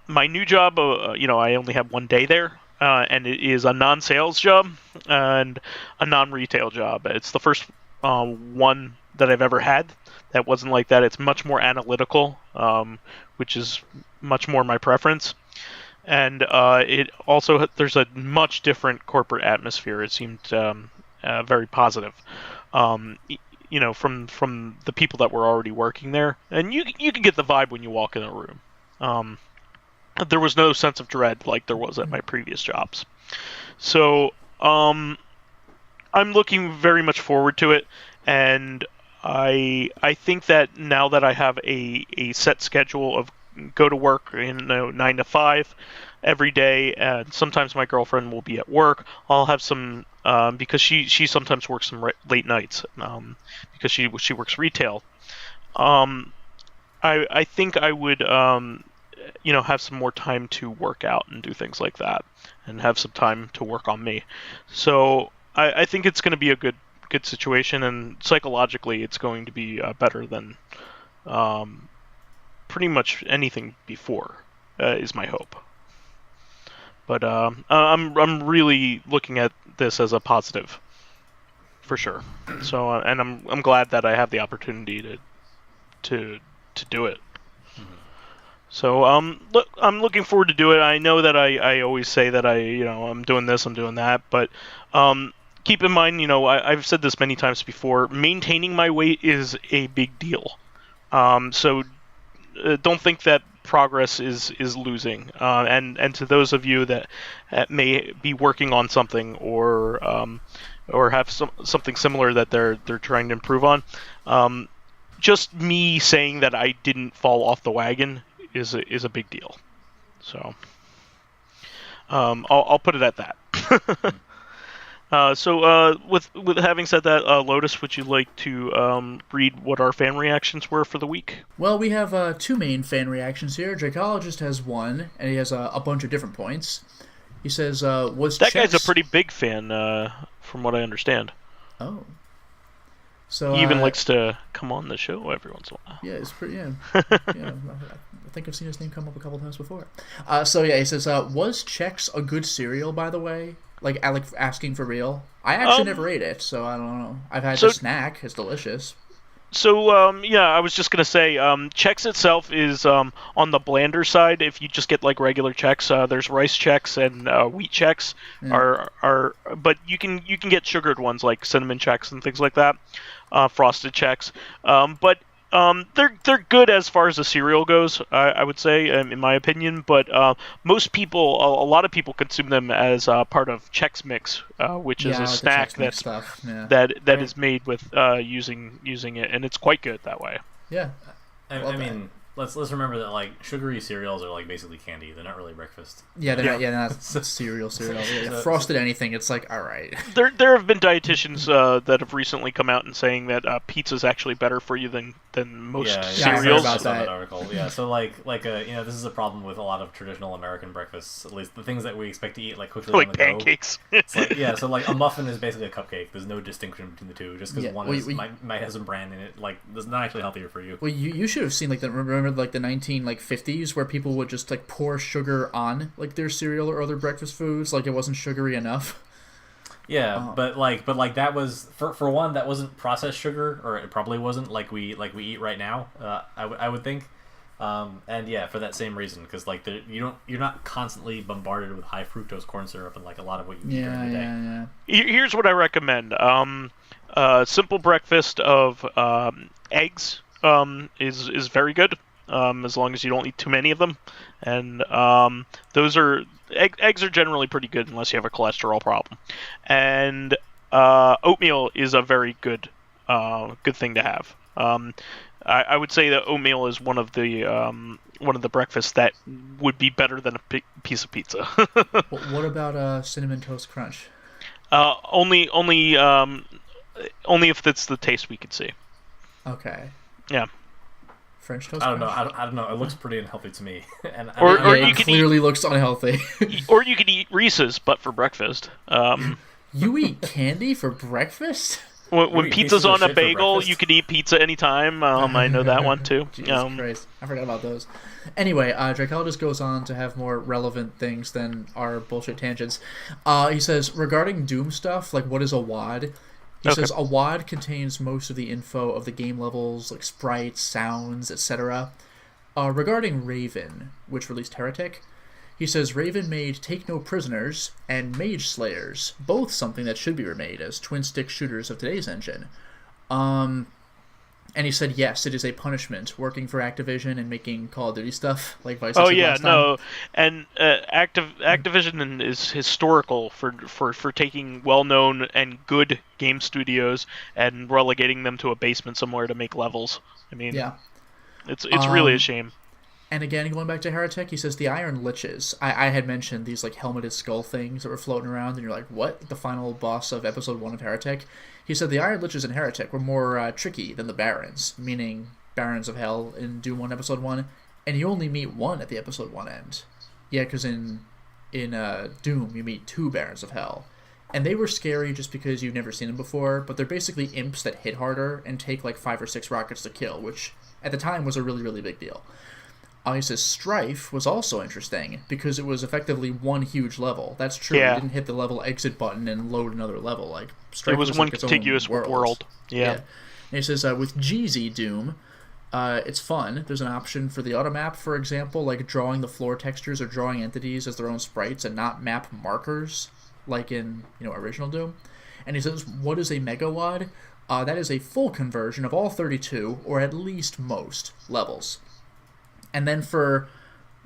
My new job, I only have 1 day there, and it is a non-sales job and a non-retail job. It's the first one that I've ever had that wasn't like that. It's much more analytical, which is much more my preference. And it also, there's a much different corporate atmosphere. It seemed very positive, from the people that were already working there. And you can get the vibe when you walk in a room. There was no sense of dread like there was at my previous jobs. So I'm looking very much forward to it, and I think that now that I have a set schedule of go to work 9 to 5 every day, and sometimes my girlfriend will be at work. I'll have some because she sometimes works some late nights because she works retail. I think I would have some more time to work out and do things like that, and have some time to work on me. So I think it's going to be a good situation, and psychologically it's going to be better than pretty much anything before, is my hope. But I'm really looking at this as a positive, for sure. So and I'm glad that I have the opportunity to do it. So I'm looking forward to do it. I know that I always say that I'm doing this, I'm doing that, but keep in mind, I've said this many times before, maintaining my weight is a big deal. So don't think that progress is losing. And to those of you that may be working on something or have something similar that they're trying to improve on, just me saying that I didn't fall off the wagon is a big deal. So I'll put it at that. So with having said that, Lotus, would you like to read what our fan reactions were for the week? Well, we have two main fan reactions here. Dracologist has one, and he has a bunch of different points. He says, "Was that Chex..." guy's a pretty big fan, from what I understand. Oh, so he even likes to come on the show every once in a while. Yeah, it's pretty. Yeah, yeah. I think I've seen his name come up a couple times before. So yeah, he says, "Was Chex a good cereal, by the way?" Like asking for real. I actually never ate it, so I don't know. I've had the snack; it's delicious. So yeah, I was just gonna say, Chex itself is on the blander side. If you just get like regular Chex, there's rice Chex and wheat Chex but you can get sugared ones like cinnamon Chex and things like that, frosted Chex. But they're good as far as the cereal goes, I would say, in my opinion. But most people, a lot of people consume them as part of Chex Mix, which is a snack that is made with using it, and it's quite good that way. Yeah, I mean, let's remember that like sugary cereals are like basically candy. They're not really breakfast. Yeah, they're not. Yeah, not cereal. Yeah, frosted anything, it's like all right. There have been dietitians that have recently come out and saying that pizza is actually better for you than most cereals. I heard about that article. Yeah, so this is a problem with a lot of traditional American breakfasts. At least the things that we expect to eat like quickly like on the pancakes. Go. So like a muffin is basically a cupcake. There's no distinction between the two. Just because one might have some bran in it, like it's not actually healthier for you. Well, you should have seen like remember like the 1950s where people would just like pour sugar on like their cereal or other breakfast foods, like it wasn't sugary enough. Yeah, but that was for one, that wasn't processed sugar, or it probably wasn't like we eat right now. I would think, and yeah, for that same reason, because like you're not constantly bombarded with high fructose corn syrup and like a lot of what you eat during the day. Here's what I recommend: simple breakfast of eggs is very good. As long as you don't eat too many of them, and eggs are generally pretty good unless you have a cholesterol problem, and oatmeal is a very good thing to have. I would say that oatmeal is one of the breakfasts that would be better than a piece of pizza. What about Cinnamon Toast Crunch? Only if that's the taste we could see. Okay. Yeah. French toast. I don't know. It looks pretty unhealthy to me. And it clearly looks unhealthy. Or you could eat Reese's, but for breakfast. You eat candy for breakfast? When pizza's on a bagel, you could eat pizza anytime. I know that one too. Jesus Christ, I forgot about those. Anyway, Dracologist goes on to have more relevant things than our bullshit tangents. He says, regarding Doom stuff, like what is a WAD? He says a WAD contains most of the info of the game levels, like sprites, sounds, etc. Regarding Raven, which released Heretic, he says Raven made Take No Prisoners and Mage Slayers, both something that should be remade as twin-stick shooters of today's engine. And he said, yes, it is a punishment, working for Activision and making Call of Duty stuff like Vice. Oh yeah, no, and Activision is historical for taking well-known and good game studios and relegating them to a basement somewhere to make levels. I mean, yeah, it's really a shame. And again, going back to Heretic, he says the Iron Liches. I had mentioned these like helmeted skull things that were floating around, and you're like, what? The final boss of Episode 1 of Heretic? He said the Iron Liches in Heretic were more tricky than the Barons, meaning Barons of Hell in Doom 1 Episode 1, and you only meet one at the Episode 1 end. Yeah, because in Doom, you meet two Barons of Hell. And they were scary just because you've never seen them before, but they're basically imps that hit harder and take like 5 or 6 rockets to kill, which at the time was a really, really big deal. He says Strife was also interesting because it was effectively one huge level. That's true. Yeah. You didn't hit the level exit button and load another level. Like Strife it was one like contiguous world. Yeah. And he says with Jeezy Doom, it's fun. There's an option for the automap, for example, like drawing the floor textures or drawing entities as their own sprites and not map markers like in original Doom. And he says, what is a megawad? That is a full conversion of all 32 or at least most levels. And then for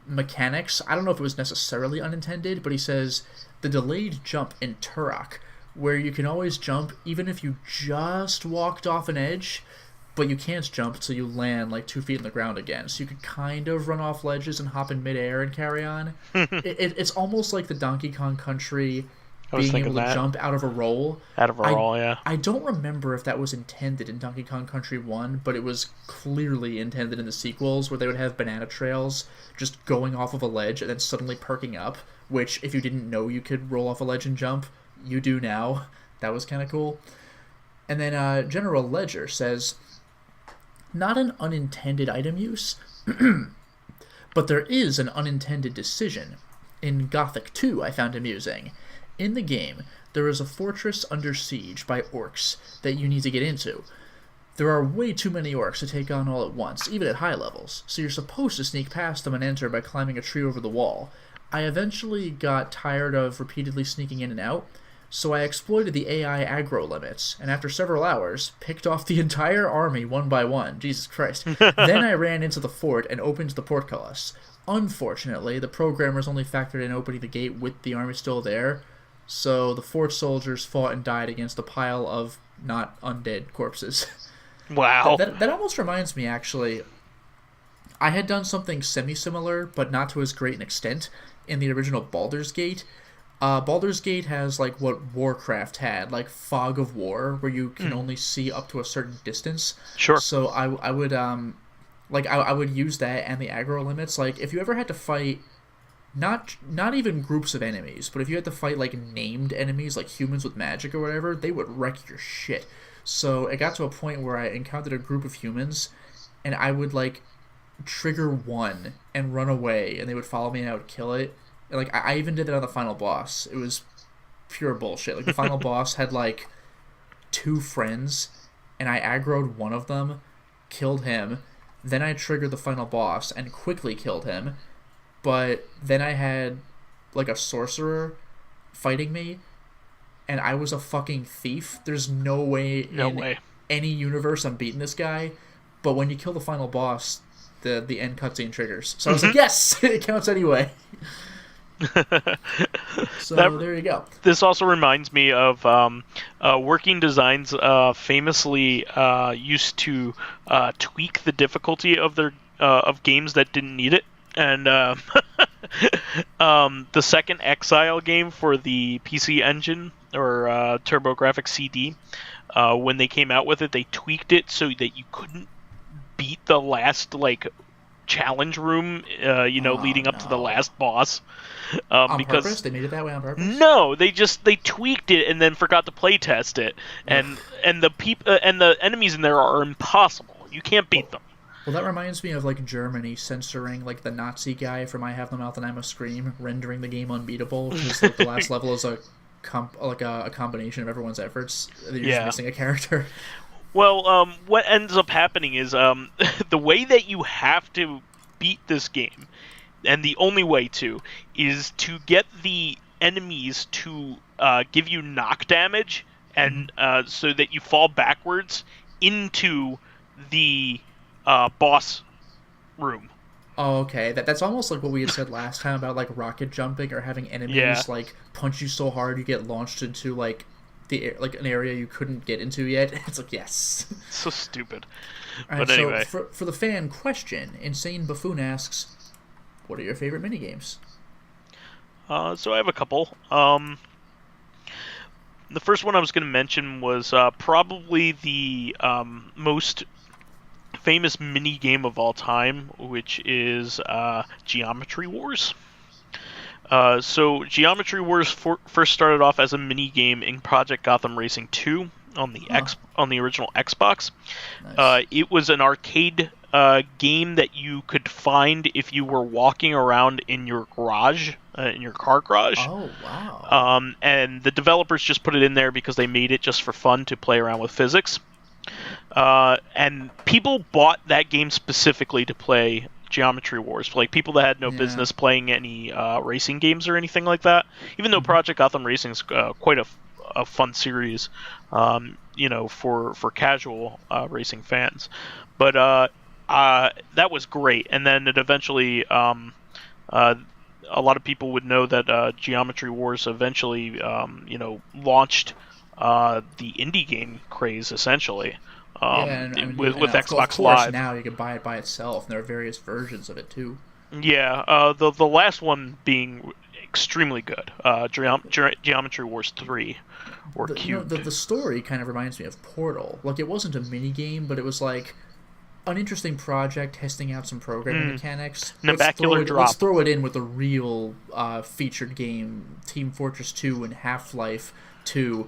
mechanics, I don't know if it was necessarily unintended, but he says the delayed jump in Turok, where you can always jump even if you just walked off an edge, but you can't jump until you land like 2 feet in the ground again. So you could kind of run off ledges and hop in midair and carry on. It's almost like the Donkey Kong Country being able to jump out of a roll. Yeah. I don't remember if that was intended in Donkey Kong Country 1, but it was clearly intended in the sequels, where they would have banana trails just going off of a ledge and then suddenly perking up, which, if you didn't know you could roll off a ledge and jump, you do now. That was kind of cool. And then General Ledger says, not an unintended item use, but there is an unintended decision. In Gothic 2, I found amusing. In the game, there is a fortress under siege by orcs that you need to get into. There are way too many orcs to take on all at once, even at high levels, so you're supposed to sneak past them and enter by climbing a tree over the wall. I eventually got tired of repeatedly sneaking in and out, so I exploited the AI aggro limits, and after several hours, picked off the entire army one by one. Jesus Christ. Then I ran into the fort and opened the portcullis. Unfortunately, the programmers only factored in opening the gate with the army still there, so the fort soldiers fought and died against a pile of not undead corpses. Wow. That almost reminds me, actually. I had done something semi-similar, but not to as great an extent, in the original Baldur's Gate. Baldur's Gate has, like, what Warcraft had, like, Fog of War, where you can only see up to a certain distance. Sure. So I would, I would use that and the aggro limits. Like, if you ever had to fight... Not even groups of enemies, but if you had to fight, like, named enemies, like humans with magic or whatever, they would wreck your shit. So it got to a point where I encountered a group of humans, and I would, like, trigger one and run away, and they would follow me and I would kill it. And, like, I even did that on the final boss. It was pure bullshit. Like, the final boss had, like, 2 friends, and I aggroed one of them, killed him, then I triggered the final boss and quickly killed him. But then I had, like, a sorcerer fighting me, and I was a fucking thief. There's no way in any universe I'm beating this guy. But when you kill the final boss, the end cutscene triggers. So I was like, yes! It counts anyway. So there you go. This also reminds me of Working Designs famously used to tweak the difficulty of their of games that didn't need it. And the second Exile game for the PC Engine, or TurboGrafx CD, when they came out with it, they tweaked it so that you couldn't beat the last, like, challenge room, leading up to the last boss. On because purpose? They made it that way on purpose? No, they tweaked it and then forgot to playtest it, and the enemies in there are impossible. You can't beat them. Well, that reminds me of, like, Germany censoring, like, the Nazi guy from I Have No Mouth and I Must Scream, rendering the game unbeatable, because, like, the last level is a combination of everyone's efforts. You're just missing a character. Well, what ends up happening is the way that you have to beat this game, and the only way to, is to get the enemies to give you knock damage, and so that you fall backwards into the boss room. Oh, okay. That's almost like what we had said last time about, like, rocket jumping or having enemies like punch you so hard you get launched into, like, an area you couldn't get into yet. It's like, yes. So stupid. All right, but anyway. So for the fan question, Insane Buffoon asks, what are your favorite minigames? So I have a couple. The first one I was going to mention was probably the most famous mini game of all time, which is Geometry Wars. So Geometry Wars first started off as a mini game in Project Gotham Racing 2 on the original Xbox. Nice. It was an arcade game that you could find if you were walking around in your garage, in your car garage. Oh, wow. And the developers just put it in there because they made it just for fun to play around with physics. And people bought that game specifically to play Geometry Wars, like people that had no business playing any racing games or anything like that. Even though Project Gotham Racing is quite a fun series, for casual racing fans. But that was great. And then it eventually, a lot of people would know that Geometry Wars eventually, launched the indie game craze essentially. With Xbox Live. Now you can buy it by itself, and there are various versions of it too. Yeah, the last one being extremely good. Geometry Wars 3 or Cubed. The story kind of reminds me of Portal. Like, it wasn't a mini game, but it was like an interesting project testing out some programming mechanics. Let's throw it in with a real featured game, Team Fortress 2 and Half-Life 2.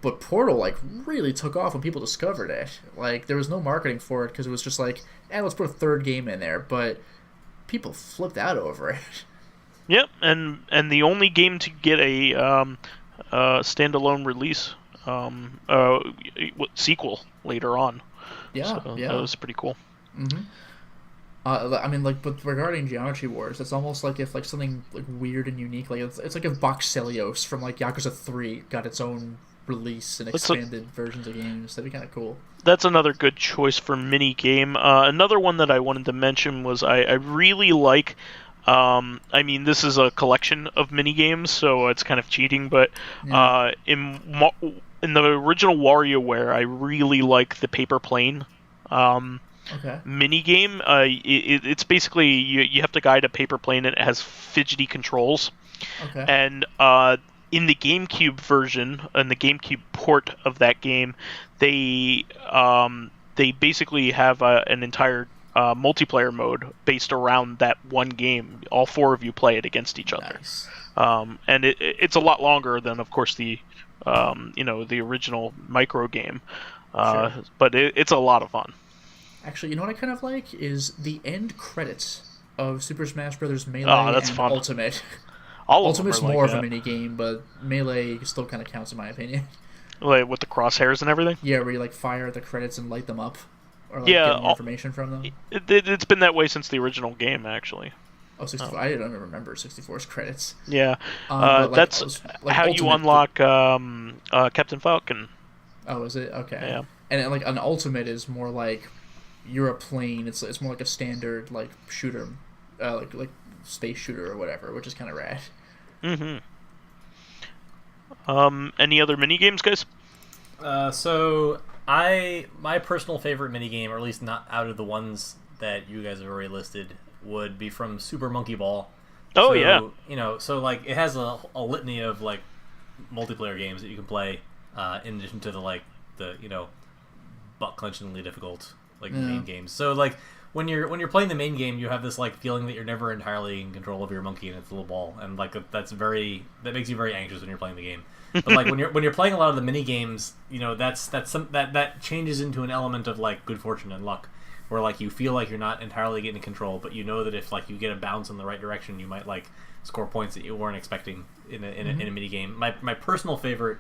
But Portal, like, really took off when people discovered it. Like, there was no marketing for it because it was just like, let's put a third game in there. But people flipped out over it. Yep, and the only game to get a standalone release sequel later on. Yeah, so that was pretty cool. Mm-hmm. But regarding Geometry Wars, it's almost like if something like weird and unique, like it's like if Boxelios from like Yakuza 3 got its own release and expanded versions of games. That'd be kind of cool. That's another good choice for mini game. Another one that I wanted to mention was I really like. This is a collection of mini games, so it's kind of cheating. But in the original WarioWare, I really like the paper plane mini game. It's basically you have to guide a paper plane, and it has fidgety controls. Okay. And in the GameCube version, and the GameCube port of that game, they basically have an entire multiplayer mode based around that one game. All four of you play it against each other. Nice. And it's a lot longer than, of course, the original micro game. Sure. But it's a lot of fun. Actually, you know what I kind of like is the end credits of Super Smash Bros. Melee that's and fun. Ultimate. Ultimate's more of a mini game, but Melee still kind of counts in my opinion. Like with the crosshairs and everything? Yeah, where you like fire the credits and light them up. Or get information from them. It's been that way since the original game, actually. Oh, 64. I don't remember 64's credits. Yeah. That's how you unlock Captain Falcon. Oh, is it? Okay. Yeah. And like an Ultimate is more like you're a plane. It's more like a standard like shooter, like space shooter or whatever, which is kind of rad. Mm-hmm. Any other mini games, guys? So my personal favorite mini game, or at least not out of the ones that you guys have already listed, would be from Super Monkey Ball. Oh, so, yeah. So like it has a litany of like multiplayer games that you can play in addition to the butt clenchingly difficult main games. So like when you're playing the main game, you have this like feeling that you're never entirely in control of your monkey and its little ball, and like that makes you very anxious when you're playing the game. But like when you're playing a lot of the mini games, that changes into an element of like good fortune and luck, where like you feel like you're not entirely getting control, but you know that if like you get a bounce in the right direction, you might like score points that you weren't expecting in a mini game. My personal favorite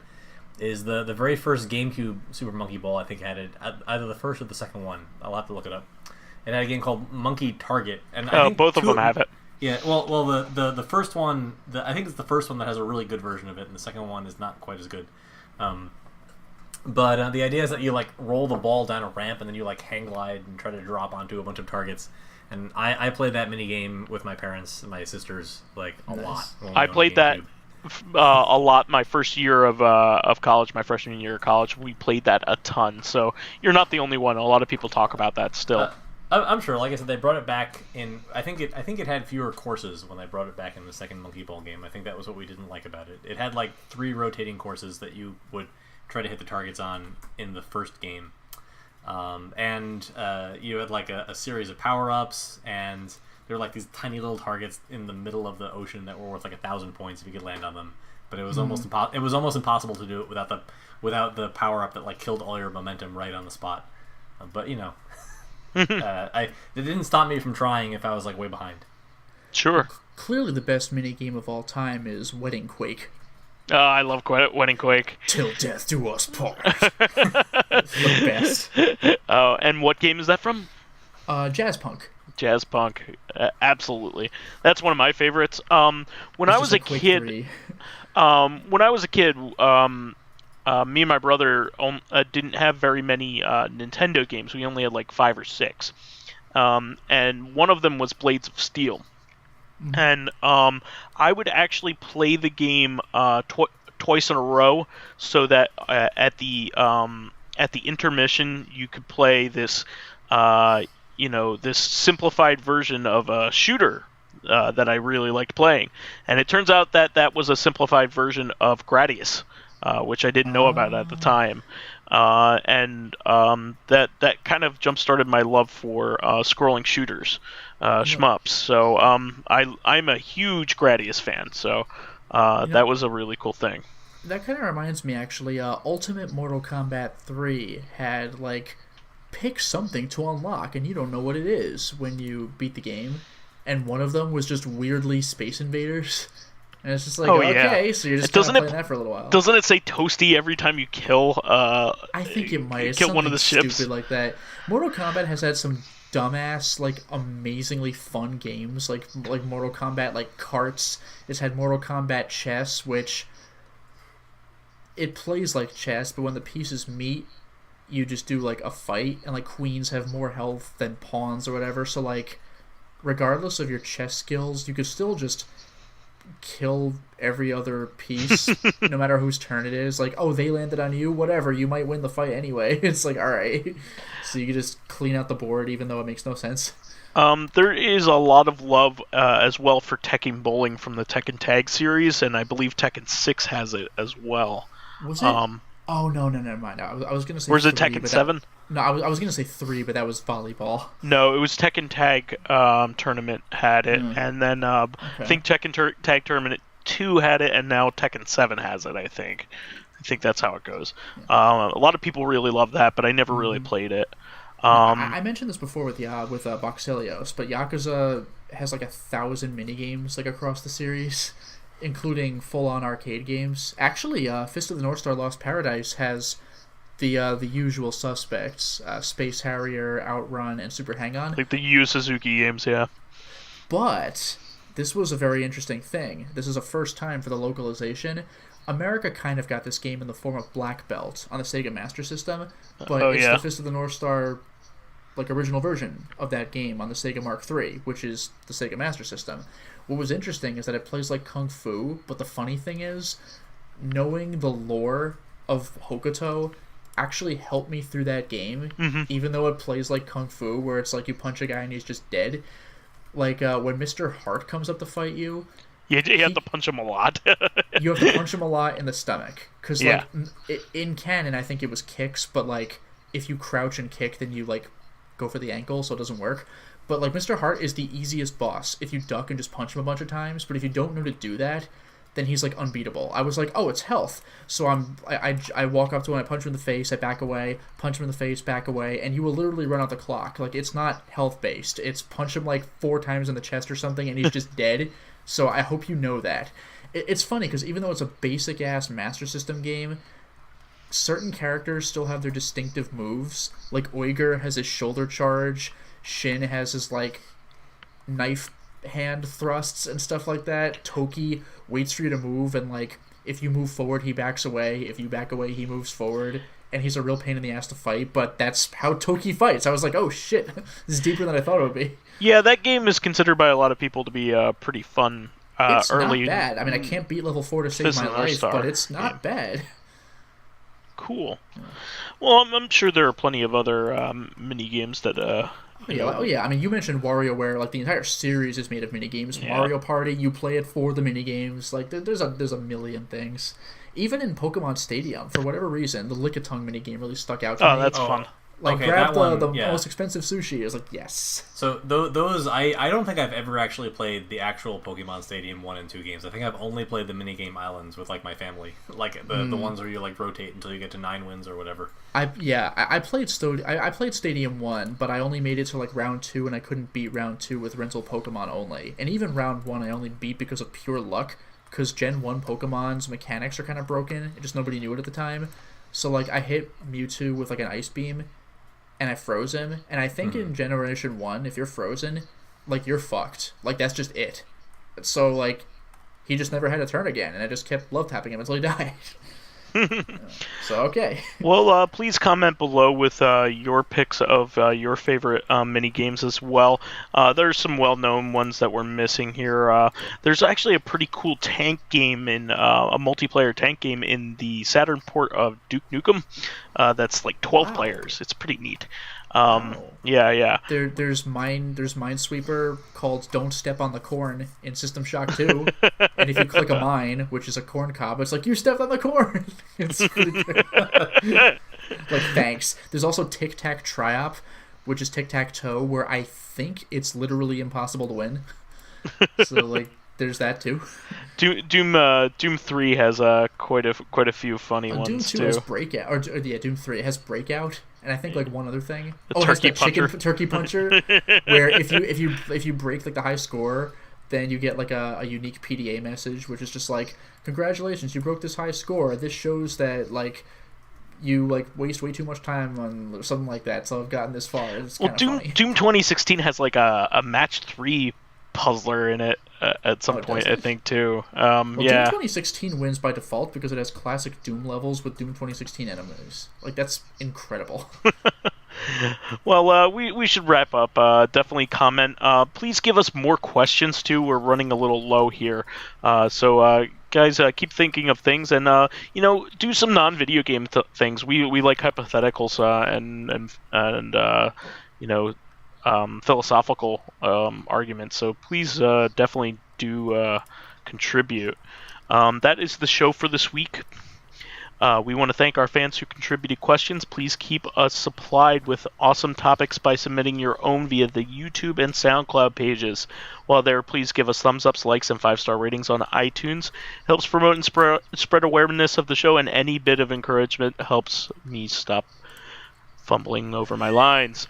is the very first GameCube Super Monkey Ball. I think had it either the first or the second one. I'll have to look it up. It had a game called Monkey Target, and I think both of them have it. Yeah, well, the first one, I think it's the first one that has a really good version of it, and the second one is not quite as good. But the idea is that you like roll the ball down a ramp, and then you like hang glide and try to drop onto a bunch of targets. And I played that mini game with my parents and my sisters like a lot. I played that a lot my first year of college, my freshman year of college. We played that a ton. So you're not the only one. A lot of people talk about that still. I'm sure. Like I said, they brought it back in. I think it had fewer courses when they brought it back in the second Monkey Ball game. I think that was what we didn't like about it. It had like 3 rotating courses that you would try to hit the targets on in the first game, and you had like a series of power ups, and there were like these tiny little targets in the middle of the ocean that were worth like 1,000 points if you could land on them. But it was almost impossible to do it without the power up that like killed all your momentum right on the spot. But it didn't stop me from trying if I was like way behind. Sure. Clearly, the best mini game of all time is Wedding Quake. I love Wedding Quake. Till death do us part. It's the best. And what game is that from? Jazz Punk. Jazz Punk, absolutely. That's one of my favorites. When I was a kid, me and my brother didn't have very many Nintendo games. We only had like 5 or 6. and one of them was Blades of Steel. And I would actually play the game twice in a row, so that at the intermission you could play this this simplified version of a shooter that I really liked playing. And it turns out that that was a simplified version of Gradius, which I didn't know about at the time. And that kind of jump-started my love for scrolling shooters, shmups. So I'm a huge Gradius fan, so that was a really cool thing. That kind of reminds me, actually, Ultimate Mortal Kombat 3 had, like, pick something to unlock, and you don't know what it is when you beat the game. And one of them was just weirdly Space Invaders. And it's just like, okay, so you're just kind of playing that for a little while. Doesn't it say Toasty every time you kill? I think it might. Kill one of the ships. Stupid like that. Mortal Kombat has had some dumbass, like, amazingly fun games, like Mortal Kombat, like Karts. It's had Mortal Kombat Chess, which it plays like chess, but when the pieces meet, you just do like a fight, and like queens have more health than pawns or whatever. So like, regardless of your chess skills, you could still just kill every other piece, no matter whose turn it is. Like, oh, they landed on you, whatever, you might win the fight anyway. It's like, alright. So you can just clean out the board, even though it makes no sense. There is a lot of love as well for Tekken Bowling from the Tekken Tag series, and I believe Tekken 6 has it as well. Was it? Oh, no, never mind. I was going to say Or is it 3, Tekken 7? No, I was going to say 3, but that was volleyball. No, it was Tekken Tag Tournament had it, and then I think Tekken Tag Tournament 2 had it, and now Tekken 7 has it, I think. I think that's how it goes. Yeah. A lot of people really love that, but I never really played it. I mentioned this before with Boxelios, but Yakuza has like 1,000 minigames like across the series, including full-on arcade games. Actually, Fist of the North Star Lost Paradise has the usual suspects, Space Harrier, Outrun, and Super Hang-On. Like the Yu Suzuki games, yeah. But this was a very interesting thing. This is a first time for the localization. America kind of got this game in the form of Black Belt on the Sega Master System, but it's the Fist of the North Star like original version of that game on the Sega Mark III, which is the Sega Master System. What was interesting is that it plays like Kung Fu, but the funny thing is, knowing the lore of Hokuto actually helped me through that game, even though it plays like Kung Fu, where it's like you punch a guy and he's just dead. Like, when Mr. Hart comes up to fight you, you have to punch him a lot. You have to punch him a lot in the stomach. Because, like, in canon, I think it was kicks, but, like, if you crouch and kick, then you, like, go for the ankle, so it doesn't work. But, like, Mr. Hart is the easiest boss if you duck and just punch him a bunch of times. But if you don't know to do that, then he's, like, unbeatable. I was like, oh, it's health. So I walk up to him, I punch him in the face, I back away, punch him in the face, back away, and you will literally run out the clock. Like, it's not health-based. It's punch him, like, 4 times in the chest or something, and he's just dead. So I hope you know that. It's funny, because even though it's a basic-ass Master System game, certain characters still have their distinctive moves. Like, Uyghur has his shoulder charge, Shin has his, like, knife hand thrusts and stuff like that. Toki waits for you to move, and, like, if you move forward, he backs away. If you back away, he moves forward. And he's a real pain in the ass to fight, but that's how Toki fights. I was like, oh shit, this is deeper than I thought it would be. Yeah, that game is considered by a lot of people to be pretty fun. It's early. Not bad. I mean, I can't beat level 4 to save my life, but it's not bad. Cool. Well, I'm sure there are plenty of other mini games that. Yeah. I mean, you mentioned WarioWare. Like, the entire series is made of mini games. Yeah. Mario Party, you play it for the mini games. Like, there's a million things. Even in Pokemon Stadium, for whatever reason, the Lick-a-Tongue mini game really stuck out to me. Oh, that's fun. Like, grab the most expensive sushi. I was like, yes. So those, I don't think I've ever actually played the actual Pokemon Stadium 1 and 2 games. I think I've only played the minigame islands with, like, my family. Like, the ones where you, like, rotate until you get to 9 wins or whatever. I played Stadium 1, but I only made it to, like, round 2, and I couldn't beat round 2 with rental Pokemon only. And even round 1 I only beat because of pure luck, because Gen 1 Pokemon's mechanics are kind of broken, and just nobody knew it at the time. So, like, I hit Mewtwo with, like, an Ice Beam, and I froze him, and I think in Generation 1, if you're frozen, like, you're fucked. Like, that's just it. So, like, he just never had a turn again, and I just kept love-tapping him until he died. So, okay. Well, please comment below with your picks of your favorite mini games as well. There's some well-known ones that we're missing here. There's actually a pretty cool tank game a multiplayer tank game in the Saturn port of Duke Nukem. That's like 12 players. It's pretty neat. Yeah. There's Minesweeper called "Don't Step on the Corn" in System Shock 2, and if you click a mine, which is a corn cob, it's like you stepped on the corn. It's pretty good. Like, thanks. There's also Tic Tac Triop, which is tic-tac-toe, where I think it's literally impossible to win. So like, there's that too. Doom 3 has quite a few funny ones Doom 2 too. has Breakout, or yeah, Doom 3 has Breakout, and I think like one other thing. The turkey puncher. Turkey puncher, where if you break like the high score, then you get like a unique PDA message, which is just like, congratulations, you broke this high score. This shows that like you like waste way too much time on something like that. So I've gotten this far. It's kind of funny. Doom 2016 has like a match 3 puzzler in it at some point, I think, too. Well, yeah. Doom 2016 wins by default because it has classic Doom levels with Doom 2016 enemies. Like, that's incredible. Well, we should wrap up. Definitely comment. Please give us more questions, too. We're running a little low here. So guys, keep thinking of things, and do some non-video game things. We like hypotheticals and philosophical arguments. So please definitely do contribute. That is the show for this week. We want to thank our fans who contributed questions. Please keep us supplied with awesome topics by submitting your own via the YouTube and SoundCloud pages. While there, please give us thumbs ups, likes, and 5-star ratings on iTunes. Helps promote and spread awareness of the show, and any bit of encouragement helps me stop fumbling over my lines.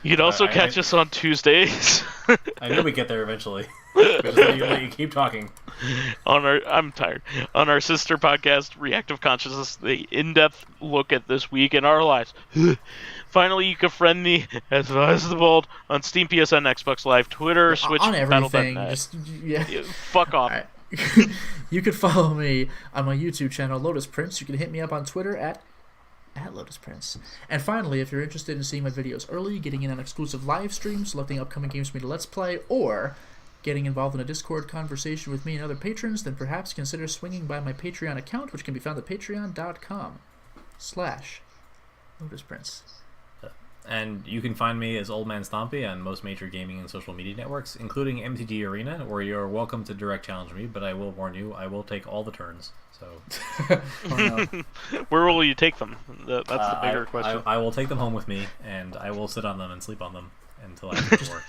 You can also catch us on Tuesdays. I knew we'd get there eventually. Just let you keep talking. I'm tired. On our sister podcast, Reactive Consciousness, the in-depth look at this week in our lives. Finally, you can friend me as vysethebold on Steam, PSN, Xbox Live, Twitter, Switch, on everything. Yeah. Fuck off. Right. You can follow me on my YouTube channel, Lotus Prince. You can hit me up on Twitter at Lotus Prince. And finally, if you're interested in seeing my videos early, getting in on exclusive live streams, selecting upcoming games for me to Let's Play, or getting involved in a Discord conversation with me and other patrons, then perhaps consider swinging by my Patreon account, which can be found at patreon.com/Lotus Prince. And you can find me as OldManStompy on most major gaming and social media networks, including MTG Arena, where you're welcome to direct challenge me, but I will warn you, I will take all the turns. So, where will you take them? That's the bigger question. I will take them home with me, and I will sit on them and sleep on them until I get to work.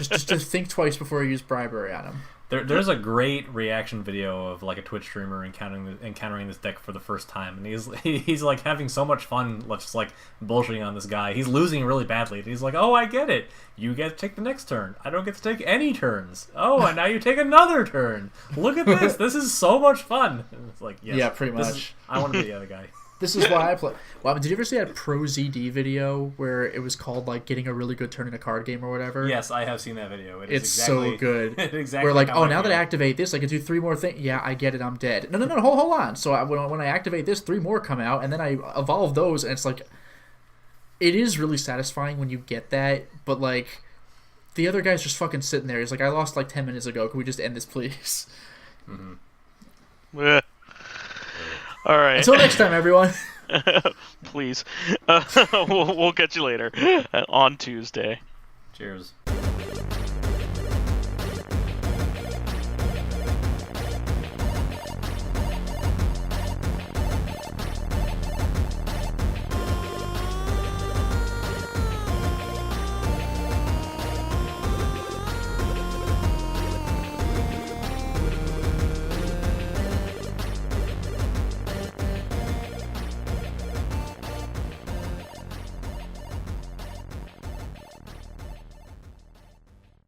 just think twice before you use bribery on them. There's a great reaction video of like a Twitch streamer encountering this deck for the first time, and he's like having so much fun, just like bullshitting on this guy. He's losing really badly, and he's like, "Oh, I get it. You get to take the next turn. I don't get to take any turns. Oh, and now you take another turn. Look at this. This is so much fun." And it's like, yes, yeah, pretty much. I want to be the other guy. This is why I play. Wow, did you ever see that Pro ZD video where it was called like getting a really good turn in a card game or whatever? Yes, I have seen that video. It's so good. Exactly. Where like, oh, now that I activate this, I can do 3 more things. Yeah, I get it. I'm dead. No, hold on. So when I activate this, 3 more come out, and then I evolve those, and it's like, it is really satisfying when you get that. But like, the other guy's just fucking sitting there. He's like, I lost like 10 minutes ago. Can we just end this, please? Mm-hmm. All right. Until next time, everyone. Please. We'll catch you later on Tuesday. Cheers.